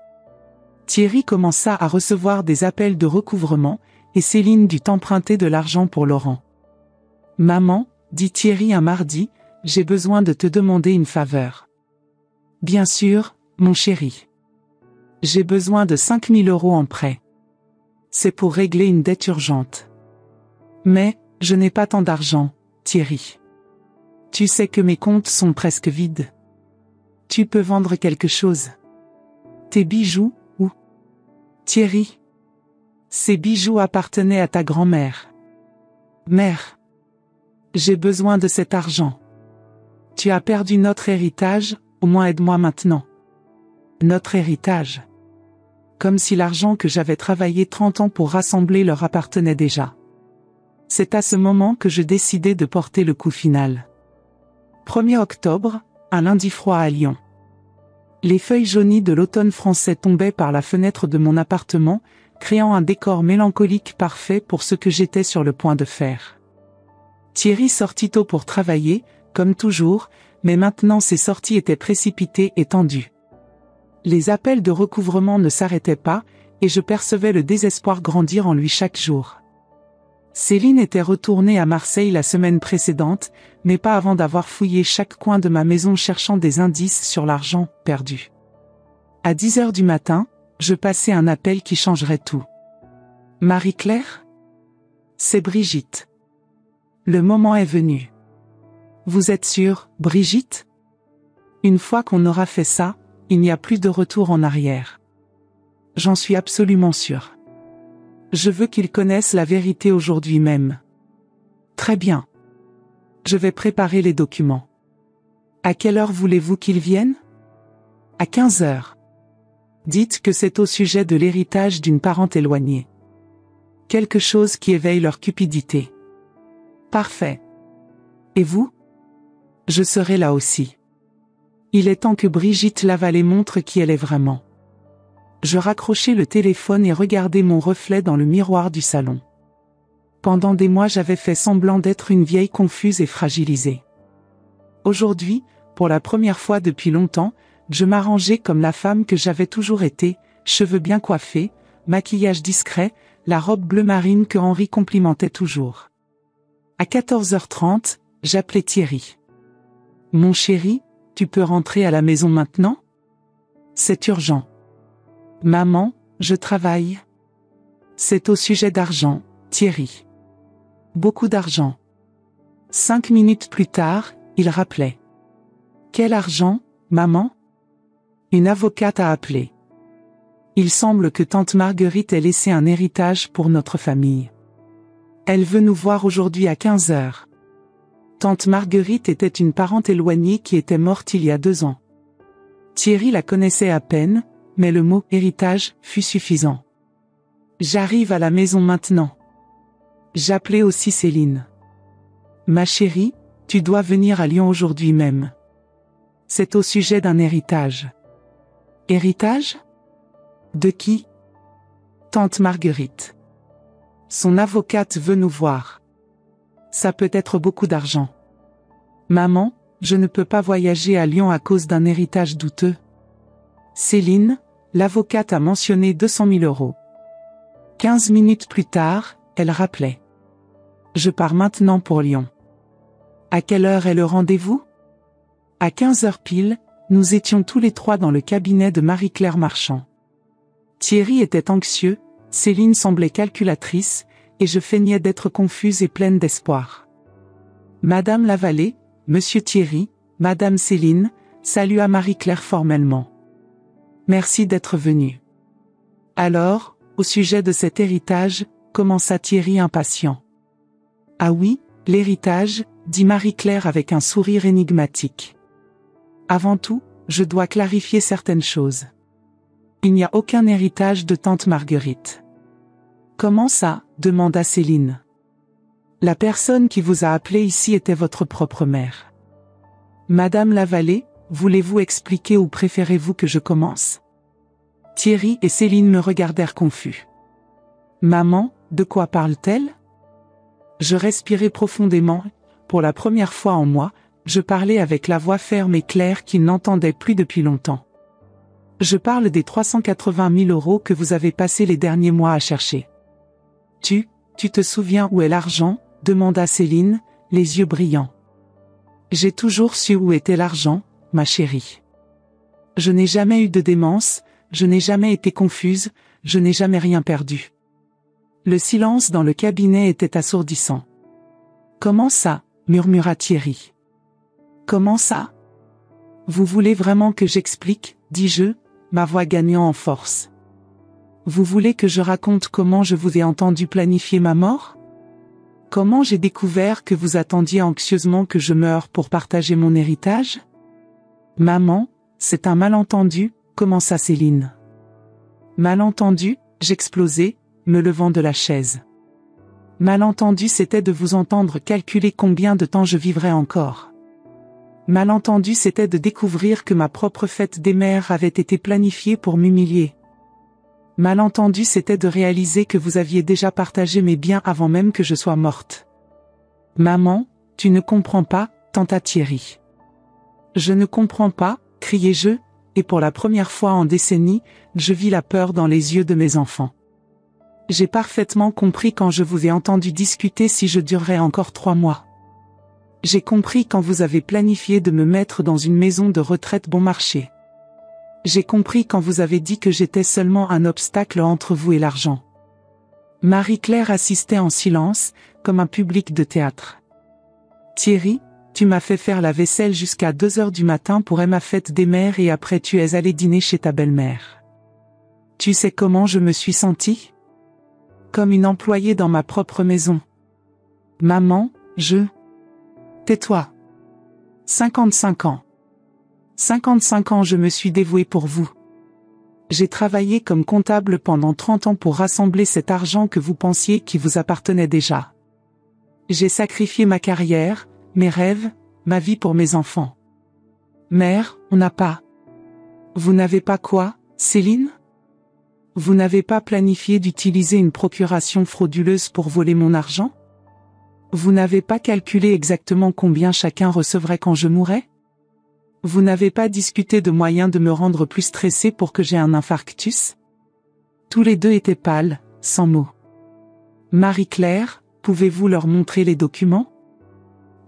Thierry commença à recevoir des appels de recouvrement, et Céline dut emprunter de l'argent pour Laurent. « Maman, dit Thierry un mardi, j'ai besoin de te demander une faveur. »« Bien sûr, mon chéri. J'ai besoin de 5 000 € en prêt. C'est pour régler une dette urgente. Mais, je n'ai pas tant d'argent, Thierry. Tu sais que mes comptes sont presque vides. Tu peux vendre quelque chose. Tes bijoux, ou? Thierry. Ces bijoux appartenaient à ta grand-mère. Mère. J'ai besoin de cet argent. Tu as perdu notre héritage, au moins aide-moi maintenant. Notre héritage. Comme si l'argent que j'avais travaillé 30 ans pour rassembler leur appartenait déjà. C'est à ce moment que je décidai de porter le coup final. 1er octobre, un lundi froid à Lyon. Les feuilles jaunies de l'automne français tombaient par la fenêtre de mon appartement, créant un décor mélancolique parfait pour ce que j'étais sur le point de faire. Thierry sortit tôt pour travailler, comme toujours, mais maintenant ses sorties étaient précipitées et tendues. Les appels de recouvrement ne s'arrêtaient pas, et je percevais le désespoir grandir en lui chaque jour. Céline était retournée à Marseille la semaine précédente, mais pas avant d'avoir fouillé chaque coin de ma maison cherchant des indices sur l'argent perdu. À 10 h du matin, je passai un appel qui changerait tout. « Marie-Claire ? C'est Brigitte. Le moment est venu. Vous êtes sûre, Brigitte ? Une fois qu'on aura fait ça, il n'y a plus de retour en arrière. J'en suis absolument sûre. Je veux qu'ils connaissent la vérité aujourd'hui même. Très bien. Je vais préparer les documents. À quelle heure voulez-vous qu'ils viennent? À 15 h. Dites que c'est au sujet de l'héritage d'une parente éloignée. Quelque chose qui éveille leur cupidité. Parfait. Et vous? Je serai là aussi. Il est temps que Brigitte Lavallée montre qui elle est vraiment. Je raccrochai le téléphone et regardai mon reflet dans le miroir du salon. Pendant des mois j'avais fait semblant d'être une vieille confuse et fragilisée. Aujourd'hui, pour la première fois depuis longtemps, je m'arrangeais comme la femme que j'avais toujours été, cheveux bien coiffés, maquillage discret, la robe bleu marine que Henri complimentait toujours. À 14 h 30, j'appelai Thierry. « Mon chéri, tu peux rentrer à la maison maintenant? C'est urgent. » « Maman, je travaille. » C'est au sujet d'argent, Thierry. Beaucoup d'argent. 5 minutes plus tard, il rappelait. Quel argent, maman? Une avocate a appelé. Il semble que tante Marguerite ait laissé un héritage pour notre famille. Elle veut nous voir aujourd'hui à 15 heures. Tante Marguerite était une parente éloignée qui était morte il y a 2 ans. Thierry la connaissait à peine, mais le mot « héritage » fut suffisant. J'arrive à la maison maintenant. J'appelais aussi Céline. Ma chérie, tu dois venir à Lyon aujourd'hui même. C'est au sujet d'un héritage. Héritage? De qui? Tante Marguerite. Son avocate veut nous voir. Ça peut être beaucoup d'argent. Maman, je ne peux pas voyager à Lyon à cause d'un héritage douteux. Céline, l'avocate a mentionné 200 000 euros. 15 minutes plus tard, elle rappelait. Je pars maintenant pour Lyon. À quelle heure est le rendez-vous? À 15 heures pile, nous étions tous les 3 dans le cabinet de Marie-Claire Marchand. Thierry était anxieux, Céline semblait calculatrice, et je feignais d'être confuse et pleine d'espoir. Madame Lavallée, Monsieur Thierry, Madame Céline, salua Marie-Claire formellement. Merci d'être venu. Alors, au sujet de cet héritage, commença Thierry impatient. Ah oui, l'héritage, dit Marie-Claire avec un sourire énigmatique. Avant tout, je dois clarifier certaines choses. Il n'y a aucun héritage de tante Marguerite. Comment ça? Demanda Céline. La personne qui vous a appelé ici était votre propre mère. Madame Lavallée, voulez-vous expliquer ou préférez-vous que je commence? Thierry et Céline me regardèrent confus. Maman, de quoi parle-t-elle? Je respirai profondément. Pour la première fois en moi, je parlais avec la voix ferme et claire qu'il n'entendait plus depuis longtemps. Je parle des 380 000 euros que vous avez passé les derniers mois à chercher. Tu te souviens où est l'argent? Demanda Céline, les yeux brillants. J'ai toujours su où était l'argent, ma chérie. Je n'ai jamais eu de démence, je n'ai jamais été confuse, je n'ai jamais rien perdu. Le silence dans le cabinet était assourdissant. Comment ça? Murmura Thierry. Comment ça? Vous voulez vraiment que j'explique? Dis-je, ma voix gagnant en force. Vous voulez que je raconte comment je vous ai entendu planifier ma mort? Comment j'ai découvert que vous attendiez anxieusement que je meure pour partager mon héritage? Maman, c'est un malentendu, commença Céline. Malentendu, j'explosai, me levant de la chaise. Malentendu, c'était de vous entendre calculer combien de temps je vivrais encore. Malentendu, c'était de découvrir que ma propre fête des mères avait été planifiée pour m'humilier. Malentendu, c'était de réaliser que vous aviez déjà partagé mes biens avant même que je sois morte. Maman, tu ne comprends pas, tenta Thierry. Je ne comprends pas, criai-je, et pour la première fois en décennies, je vis la peur dans les yeux de mes enfants. J'ai parfaitement compris quand je vous ai entendu discuter si je durerais encore 3 mois. J'ai compris quand vous avez planifié de me mettre dans une maison de retraite bon marché. J'ai compris quand vous avez dit que j'étais seulement un obstacle entre vous et l'argent. Marie-Claire assistait en silence, comme un public de théâtre. Thierry, tu m'as fait faire la vaisselle jusqu'à 2 heures du matin pour ma fête des mères et après tu es allé dîner chez ta belle-mère. Tu sais comment je me suis sentie? Comme une employée dans ma propre maison. Maman, Tais-toi. 55 ans. 55 ans je me suis dévouée pour vous. J'ai travaillé comme comptable pendant 30 ans pour rassembler cet argent que vous pensiez qui vous appartenait déjà. J'ai sacrifié ma carrière, mes rêves, ma vie pour mes enfants. Mère, on n'a pas. Vous n'avez pas quoi, Céline? Vous n'avez pas planifié d'utiliser une procuration frauduleuse pour voler mon argent? Vous n'avez pas calculé exactement combien chacun recevrait quand je mourrais? Vous n'avez pas discuté de moyens de me rendre plus stressée pour que j'aie un infarctus? Tous les deux étaient pâles, sans mots. Marie-Claire, pouvez-vous leur montrer les documents?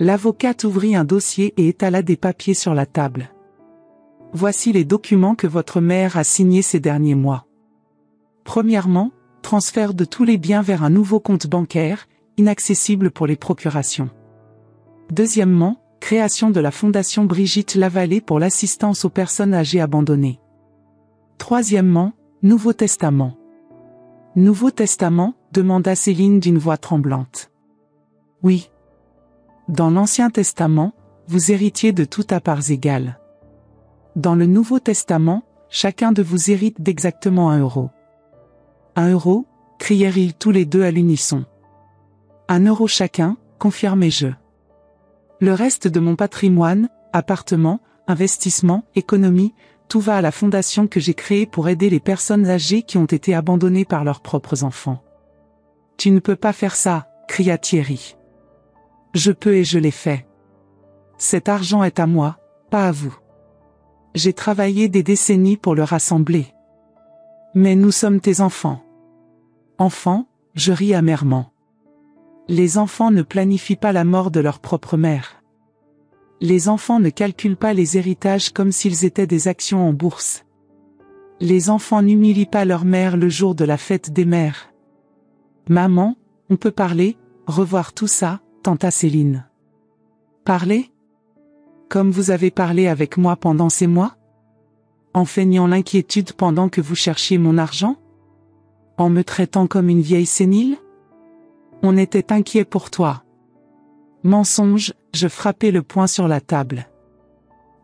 L'avocate ouvrit un dossier et étala des papiers sur la table. Voici les documents que votre mère a signés ces derniers mois. Premièrement, transfert de tous les biens vers un nouveau compte bancaire, inaccessible pour les procurations. Deuxièmement, création de la Fondation Brigitte Lavallée pour l'assistance aux personnes âgées abandonnées. Troisièmement, Nouveau Testament. Nouveau Testament, demanda Céline d'une voix tremblante. Oui. Dans l'Ancien Testament, vous héritiez de tout à parts égales. Dans le Nouveau Testament, chacun de vous hérite d'exactement 1 euro. 1 euro, crièrent-ils tous les deux à l'unisson. 1 euro chacun, confirmai-je. Le reste de mon patrimoine, appartements, investissements, économie, tout va à la fondation que j'ai créée pour aider les personnes âgées qui ont été abandonnées par leurs propres enfants. Tu ne peux pas faire ça, cria Thierry. Je peux et je l'ai fait. Cet argent est à moi, pas à vous. J'ai travaillé des décennies pour le rassembler. Mais nous sommes tes enfants. Enfants, je ris amèrement. Les enfants ne planifient pas la mort de leur propre mère. Les enfants ne calculent pas les héritages comme s'ils étaient des actions en bourse. Les enfants n'humilient pas leur mère le jour de la fête des mères. Maman, on peut parler, revoir tout ça, tenta Céline. Parler ? Comme vous avez parlé avec moi pendant ces mois ? En feignant l'inquiétude pendant que vous cherchiez mon argent ? En me traitant comme une vieille sénile ? On était inquiet pour toi. Mensonge, je frappai le poing sur la table.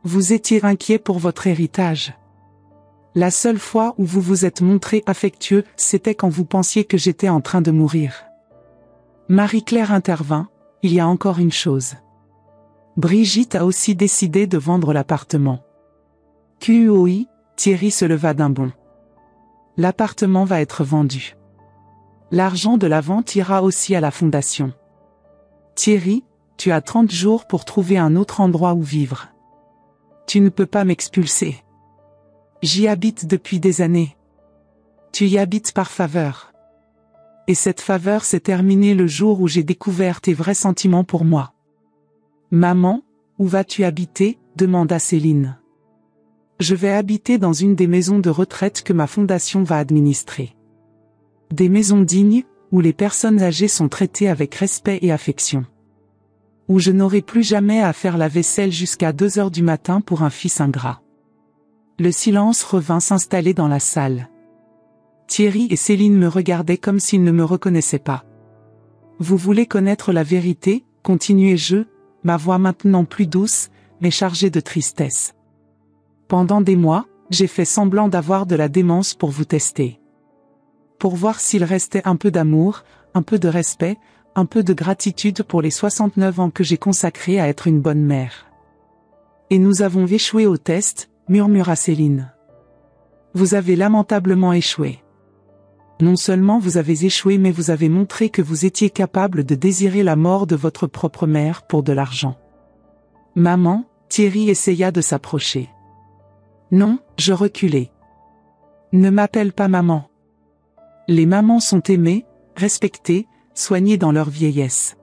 Vous étiez inquiet pour votre héritage. La seule fois où vous vous êtes montré affectueux, c'était quand vous pensiez que j'étais en train de mourir. Marie-Claire intervint, il y a encore une chose. Brigitte a aussi décidé de vendre l'appartement. QOI, Thierry se leva d'un bond. L'appartement va être vendu. L'argent de la vente ira aussi à la fondation. Thierry, tu as 30 jours pour trouver un autre endroit où vivre. Tu ne peux pas m'expulser. J'y habite depuis des années. Tu y habites par faveur. Et cette faveur s'est terminée le jour où j'ai découvert tes vrais sentiments pour moi. Maman, où vas-tu habiter ? Demanda Céline. Je vais habiter dans une des maisons de retraite que ma fondation va administrer. Des maisons dignes, où les personnes âgées sont traitées avec respect et affection. Où je n'aurai plus jamais à faire la vaisselle jusqu'à 2 heures du matin pour un fils ingrat. Le silence revint s'installer dans la salle. Thierry et Céline me regardaient comme s'ils ne me reconnaissaient pas. Vous voulez connaître la vérité, continuai-je, ma voix maintenant plus douce, mais chargée de tristesse. Pendant des mois, j'ai fait semblant d'avoir de la démence pour vous tester. Pour voir s'il restait un peu d'amour, un peu de respect, un peu de gratitude pour les 69 ans que j'ai consacrés à être une bonne mère. Et nous avons échoué au test, murmura Céline. Vous avez lamentablement échoué. Non seulement vous avez échoué, mais vous avez montré que vous étiez capable de désirer la mort de votre propre mère pour de l'argent. Maman, Thierry essaya de s'approcher. Non, je reculai. Ne m'appelle pas maman. Les mamans sont aimées, respectées, soignées dans leur vieillesse.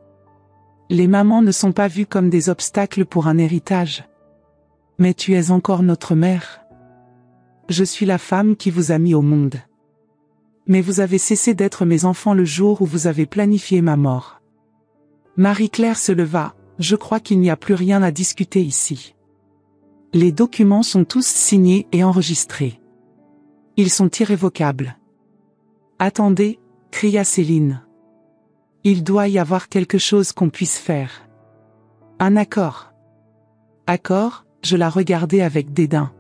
Les mamans ne sont pas vues comme des obstacles pour un héritage. Mais tu es encore notre mère. Je suis la femme qui vous a mis au monde. Mais vous avez cessé d'être mes enfants le jour où vous avez planifié ma mort. Marie-Claire se leva, je crois qu'il n'y a plus rien à discuter ici. Les documents sont tous signés et enregistrés. Ils sont irrévocables. Attendez, cria Céline. Il doit y avoir quelque chose qu'on puisse faire. Un accord. Accord, je la regardais avec dédain.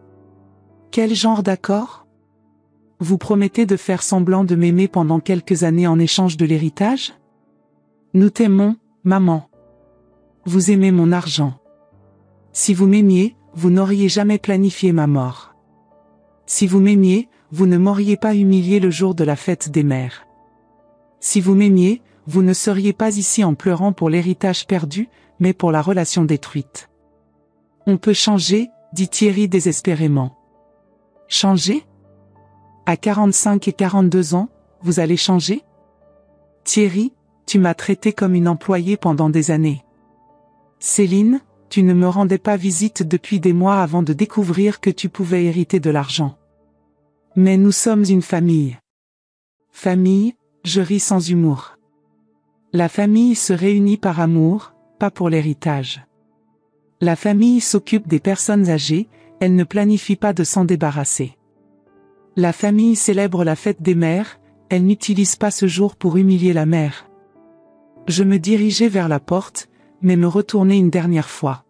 Quel genre d'accord ? Vous promettez de faire semblant de m'aimer pendant quelques années en échange de l'héritage ? Nous t'aimons, maman. Vous aimez mon argent. Si vous m'aimiez, vous n'auriez jamais planifié ma mort. Si vous m'aimiez, vous ne m'auriez pas humilié le jour de la fête des mères. Si vous m'aimiez, vous ne seriez pas ici en pleurant pour l'héritage perdu, mais pour la relation détruite. On peut changer, dit Thierry désespérément. Changer ? À 45 et 42 ans, vous allez changer ? Thierry, tu m'as traité comme une employée pendant des années. Céline, tu ne me rendais pas visite depuis des mois avant de découvrir que tu pouvais hériter de l'argent. Mais nous sommes une famille. Famille, je ris sans humour. La famille se réunit par amour, pas pour l'héritage. La famille s'occupe des personnes âgées, elle ne planifie pas de s'en débarrasser. La famille célèbre la fête des mères, elle n'utilise pas ce jour pour humilier la mère. Je me dirigeais vers la porte, mais me retournai une dernière fois.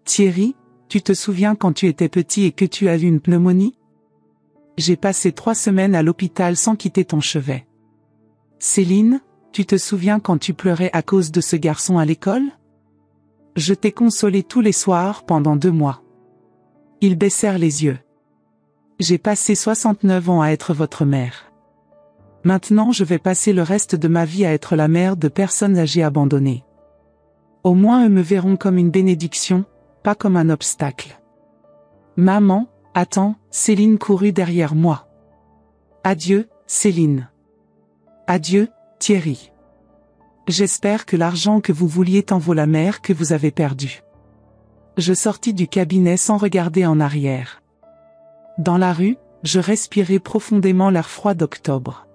Thierry, tu te souviens quand tu étais petit et que tu as eu une pneumonie? J'ai passé 3 semaines à l'hôpital sans quitter ton chevet. Céline, tu te souviens quand tu pleurais à cause de ce garçon à l'école? Je t'ai consolé tous les soirs pendant 2 mois. Ils baissèrent les yeux. J'ai passé 69 ans à être votre mère. Maintenant je vais passer le reste de ma vie à être la mère de personnes âgées abandonnées. Au moins eux me verront comme une bénédiction, pas comme un obstacle. Maman, attends, Céline courut derrière moi. Adieu, Céline. Adieu, Thierry. J'espère que l'argent que vous vouliez t'en vaut la mère que vous avez perdue. Je sortis du cabinet sans regarder en arrière. Dans la rue, je respirais profondément l'air froid d'octobre.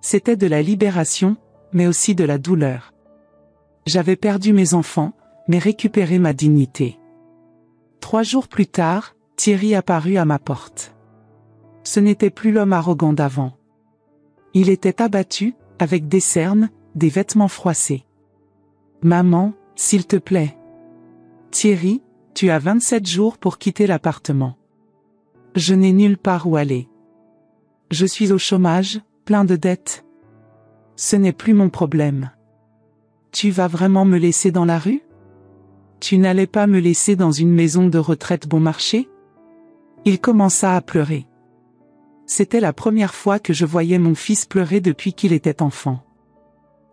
C'était de la libération, mais aussi de la douleur. J'avais perdu mes enfants, mais récupéré ma dignité. 3 jours plus tard, Thierry apparut à ma porte. Ce n'était plus l'homme arrogant d'avant. Il était abattu, avec des cernes, des vêtements froissés. Maman, s'il te plaît. Thierry, tu as 27 jours pour quitter l'appartement. Je n'ai nulle part où aller. Je suis au chômage, plein de dettes. Ce n'est plus mon problème. Tu vas vraiment me laisser dans la rue? Tu n'allais pas me laisser dans une maison de retraite bon marché? Il commença à pleurer. C'était la première fois que je voyais mon fils pleurer depuis qu'il était enfant.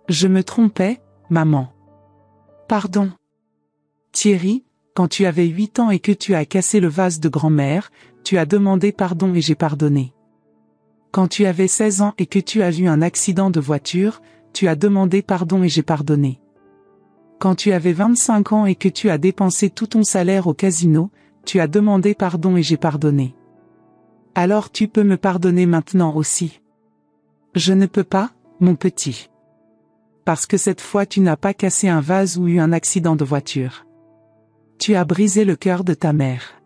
Je me trompais, maman. Pardon. Thierry, quand tu avais 8 ans et que tu as cassé le vase de grand-mère, tu as demandé pardon et j'ai pardonné. Quand tu avais 16 ans et que tu as eu un accident de voiture, tu as demandé pardon et j'ai pardonné. Quand tu avais 25 ans et que tu as dépensé tout ton salaire au casino, tu as demandé pardon et j'ai pardonné. Alors tu peux me pardonner maintenant aussi. Je ne peux pas, mon petit. Parce que cette fois tu n'as pas cassé un vase ou eu un accident de voiture. Tu as brisé le cœur de ta mère.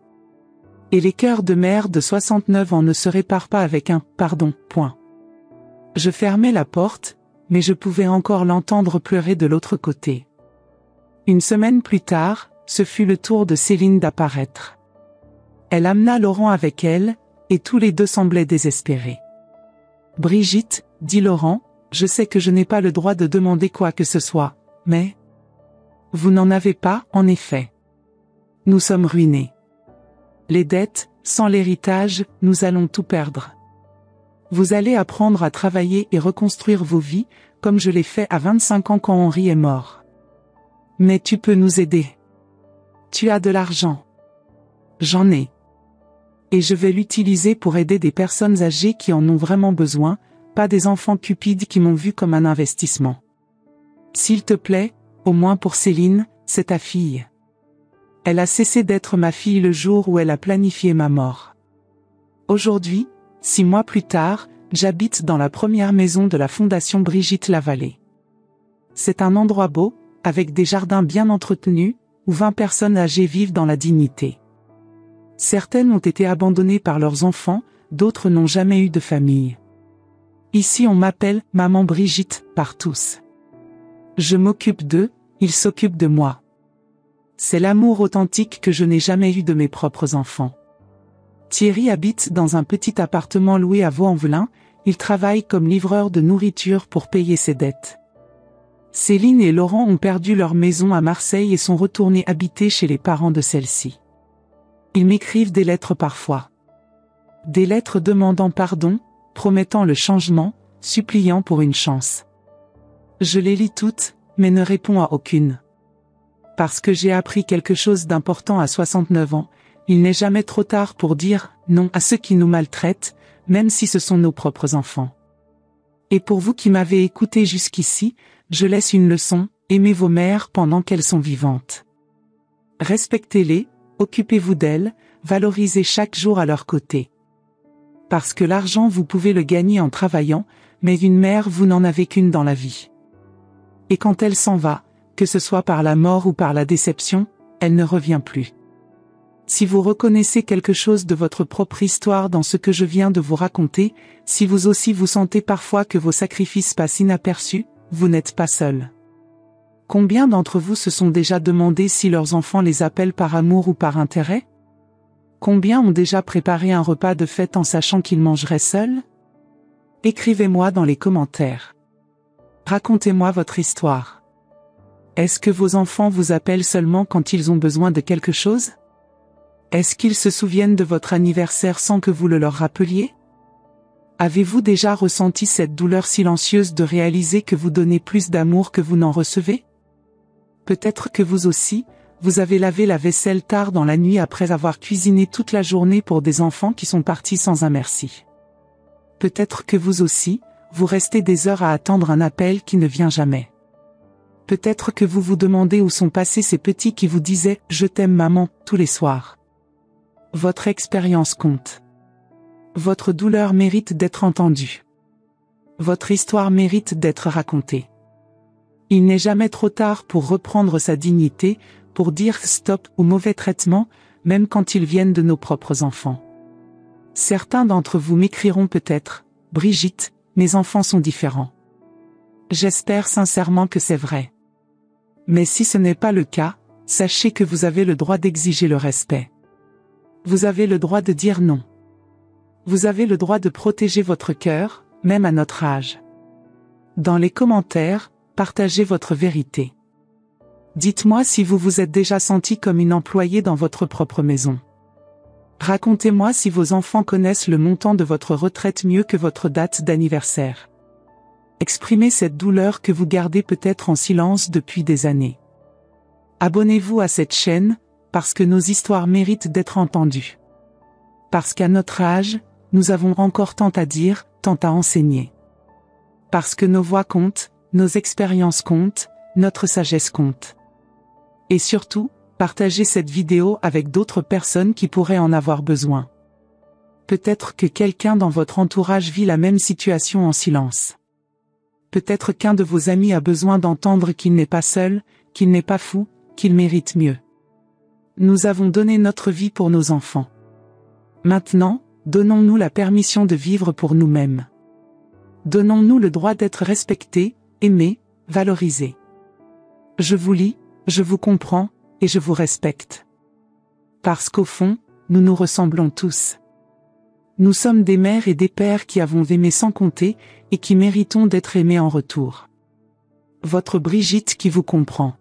Et les cœurs de mère de 69 ans ne se réparent pas avec un « pardon ». Point. Je fermai la porte, mais je pouvais encore l'entendre pleurer de l'autre côté. Une semaine plus tard, ce fut le tour de Céline d'apparaître. Elle amena Laurent avec elle, et tous les deux semblaient désespérés. « Brigitte, dit Laurent, je sais que je n'ai pas le droit de demander quoi que ce soit, mais... » « Vous n'en avez pas, en effet. Nous sommes ruinés. Les dettes, sans l'héritage, nous allons tout perdre. Vous allez apprendre à travailler et reconstruire vos vies, comme je l'ai fait à 25 ans quand Henri est mort. Mais tu peux nous aider. Tu as de l'argent. J'en ai. Et je vais l'utiliser pour aider des personnes âgées qui en ont vraiment besoin, pas des enfants cupides qui m'ont vu comme un investissement. S'il te plaît, au moins pour Céline, c'est ta fille. Elle a cessé d'être ma fille le jour où elle a planifié ma mort. Aujourd'hui, 6 mois plus tard, j'habite dans la première maison de la Fondation Brigitte Lavallée. C'est un endroit beau, avec des jardins bien entretenus, où 20 personnes âgées vivent dans la dignité. Certaines ont été abandonnées par leurs enfants, d'autres n'ont jamais eu de famille. Ici on m'appelle « Maman Brigitte » par tous. Je m'occupe d'eux, ils s'occupent de moi. C'est l'amour authentique que je n'ai jamais eu de mes propres enfants. Thierry habite dans un petit appartement loué à Vaux-en-Velin, il travaille comme livreur de nourriture pour payer ses dettes. Céline et Laurent ont perdu leur maison à Marseille et sont retournés habiter chez les parents de celle-ci. Ils m'écrivent des lettres parfois. Des lettres demandant pardon, promettant le changement, suppliant pour une chance. Je les lis toutes, mais ne réponds à aucune. Parce que j'ai appris quelque chose d'important à 69 ans, il n'est jamais trop tard pour dire non à ceux qui nous maltraitent, même si ce sont nos propres enfants. Et pour vous qui m'avez écouté jusqu'ici, je laisse une leçon, aimez vos mères pendant qu'elles sont vivantes. Respectez-les, occupez-vous d'elles, valorisez chaque jour à leur côté. Parce que l'argent vous pouvez le gagner en travaillant, mais une mère vous n'en avez qu'une dans la vie. Et quand elle s'en va, que ce soit par la mort ou par la déception, elle ne revient plus. Si vous reconnaissez quelque chose de votre propre histoire dans ce que je viens de vous raconter, si vous aussi vous sentez parfois que vos sacrifices passent inaperçus, vous n'êtes pas seul. Combien d'entre vous se sont déjà demandé si leurs enfants les appellent par amour ou par intérêt? Combien ont déjà préparé un repas de fête en sachant qu'ils mangeraient seuls? Écrivez-moi dans les commentaires. Racontez-moi votre histoire. Est-ce que vos enfants vous appellent seulement quand ils ont besoin de quelque chose? Est-ce qu'ils se souviennent de votre anniversaire sans que vous le leur rappeliez? Avez-vous déjà ressenti cette douleur silencieuse de réaliser que vous donnez plus d'amour que vous n'en recevez? Peut-être que vous aussi, vous avez lavé la vaisselle tard dans la nuit après avoir cuisiné toute la journée pour des enfants qui sont partis sans un merci. Peut-être que vous aussi, vous restez des heures à attendre un appel qui ne vient jamais. Peut-être que vous vous demandez où sont passés ces petits qui vous disaient « Je t'aime maman » tous les soirs. Votre expérience compte. Votre douleur mérite d'être entendue. Votre histoire mérite d'être racontée. Il n'est jamais trop tard pour reprendre sa dignité, pour dire stop au mauvais traitement, même quand ils viennent de nos propres enfants. Certains d'entre vous m'écriront peut-être « Brigitte, mes enfants sont différents ». J'espère sincèrement que c'est vrai. Mais si ce n'est pas le cas, sachez que vous avez le droit d'exiger le respect. Vous avez le droit de dire non. Vous avez le droit de protéger votre cœur, même à notre âge. Dans les commentaires, partagez votre vérité. Dites-moi si vous vous êtes déjà senti comme une employée dans votre propre maison. Racontez-moi si vos enfants connaissent le montant de votre retraite mieux que votre date d'anniversaire. Exprimez cette douleur que vous gardez peut-être en silence depuis des années. Abonnez-vous à cette chaîne, parce que nos histoires méritent d'être entendues. Parce qu'à notre âge, nous avons encore tant à dire, tant à enseigner. Parce que nos voix comptent, nos expériences comptent, notre sagesse compte. Et surtout, partagez cette vidéo avec d'autres personnes qui pourraient en avoir besoin. Peut-être que quelqu'un dans votre entourage vit la même situation en silence. Peut-être qu'un de vos amis a besoin d'entendre qu'il n'est pas seul, qu'il n'est pas fou, qu'il mérite mieux. Nous avons donné notre vie pour nos enfants. Maintenant, donnons-nous la permission de vivre pour nous-mêmes. Donnons-nous le droit d'être respectés, aimés, valorisés. Je vous lis, je vous comprends, et je vous respecte. Parce qu'au fond, nous nous ressemblons tous. Nous sommes des mères et des pères qui avons aimé sans compter, et qui méritons d'être aimés en retour. Votre Brigitte qui vous comprend.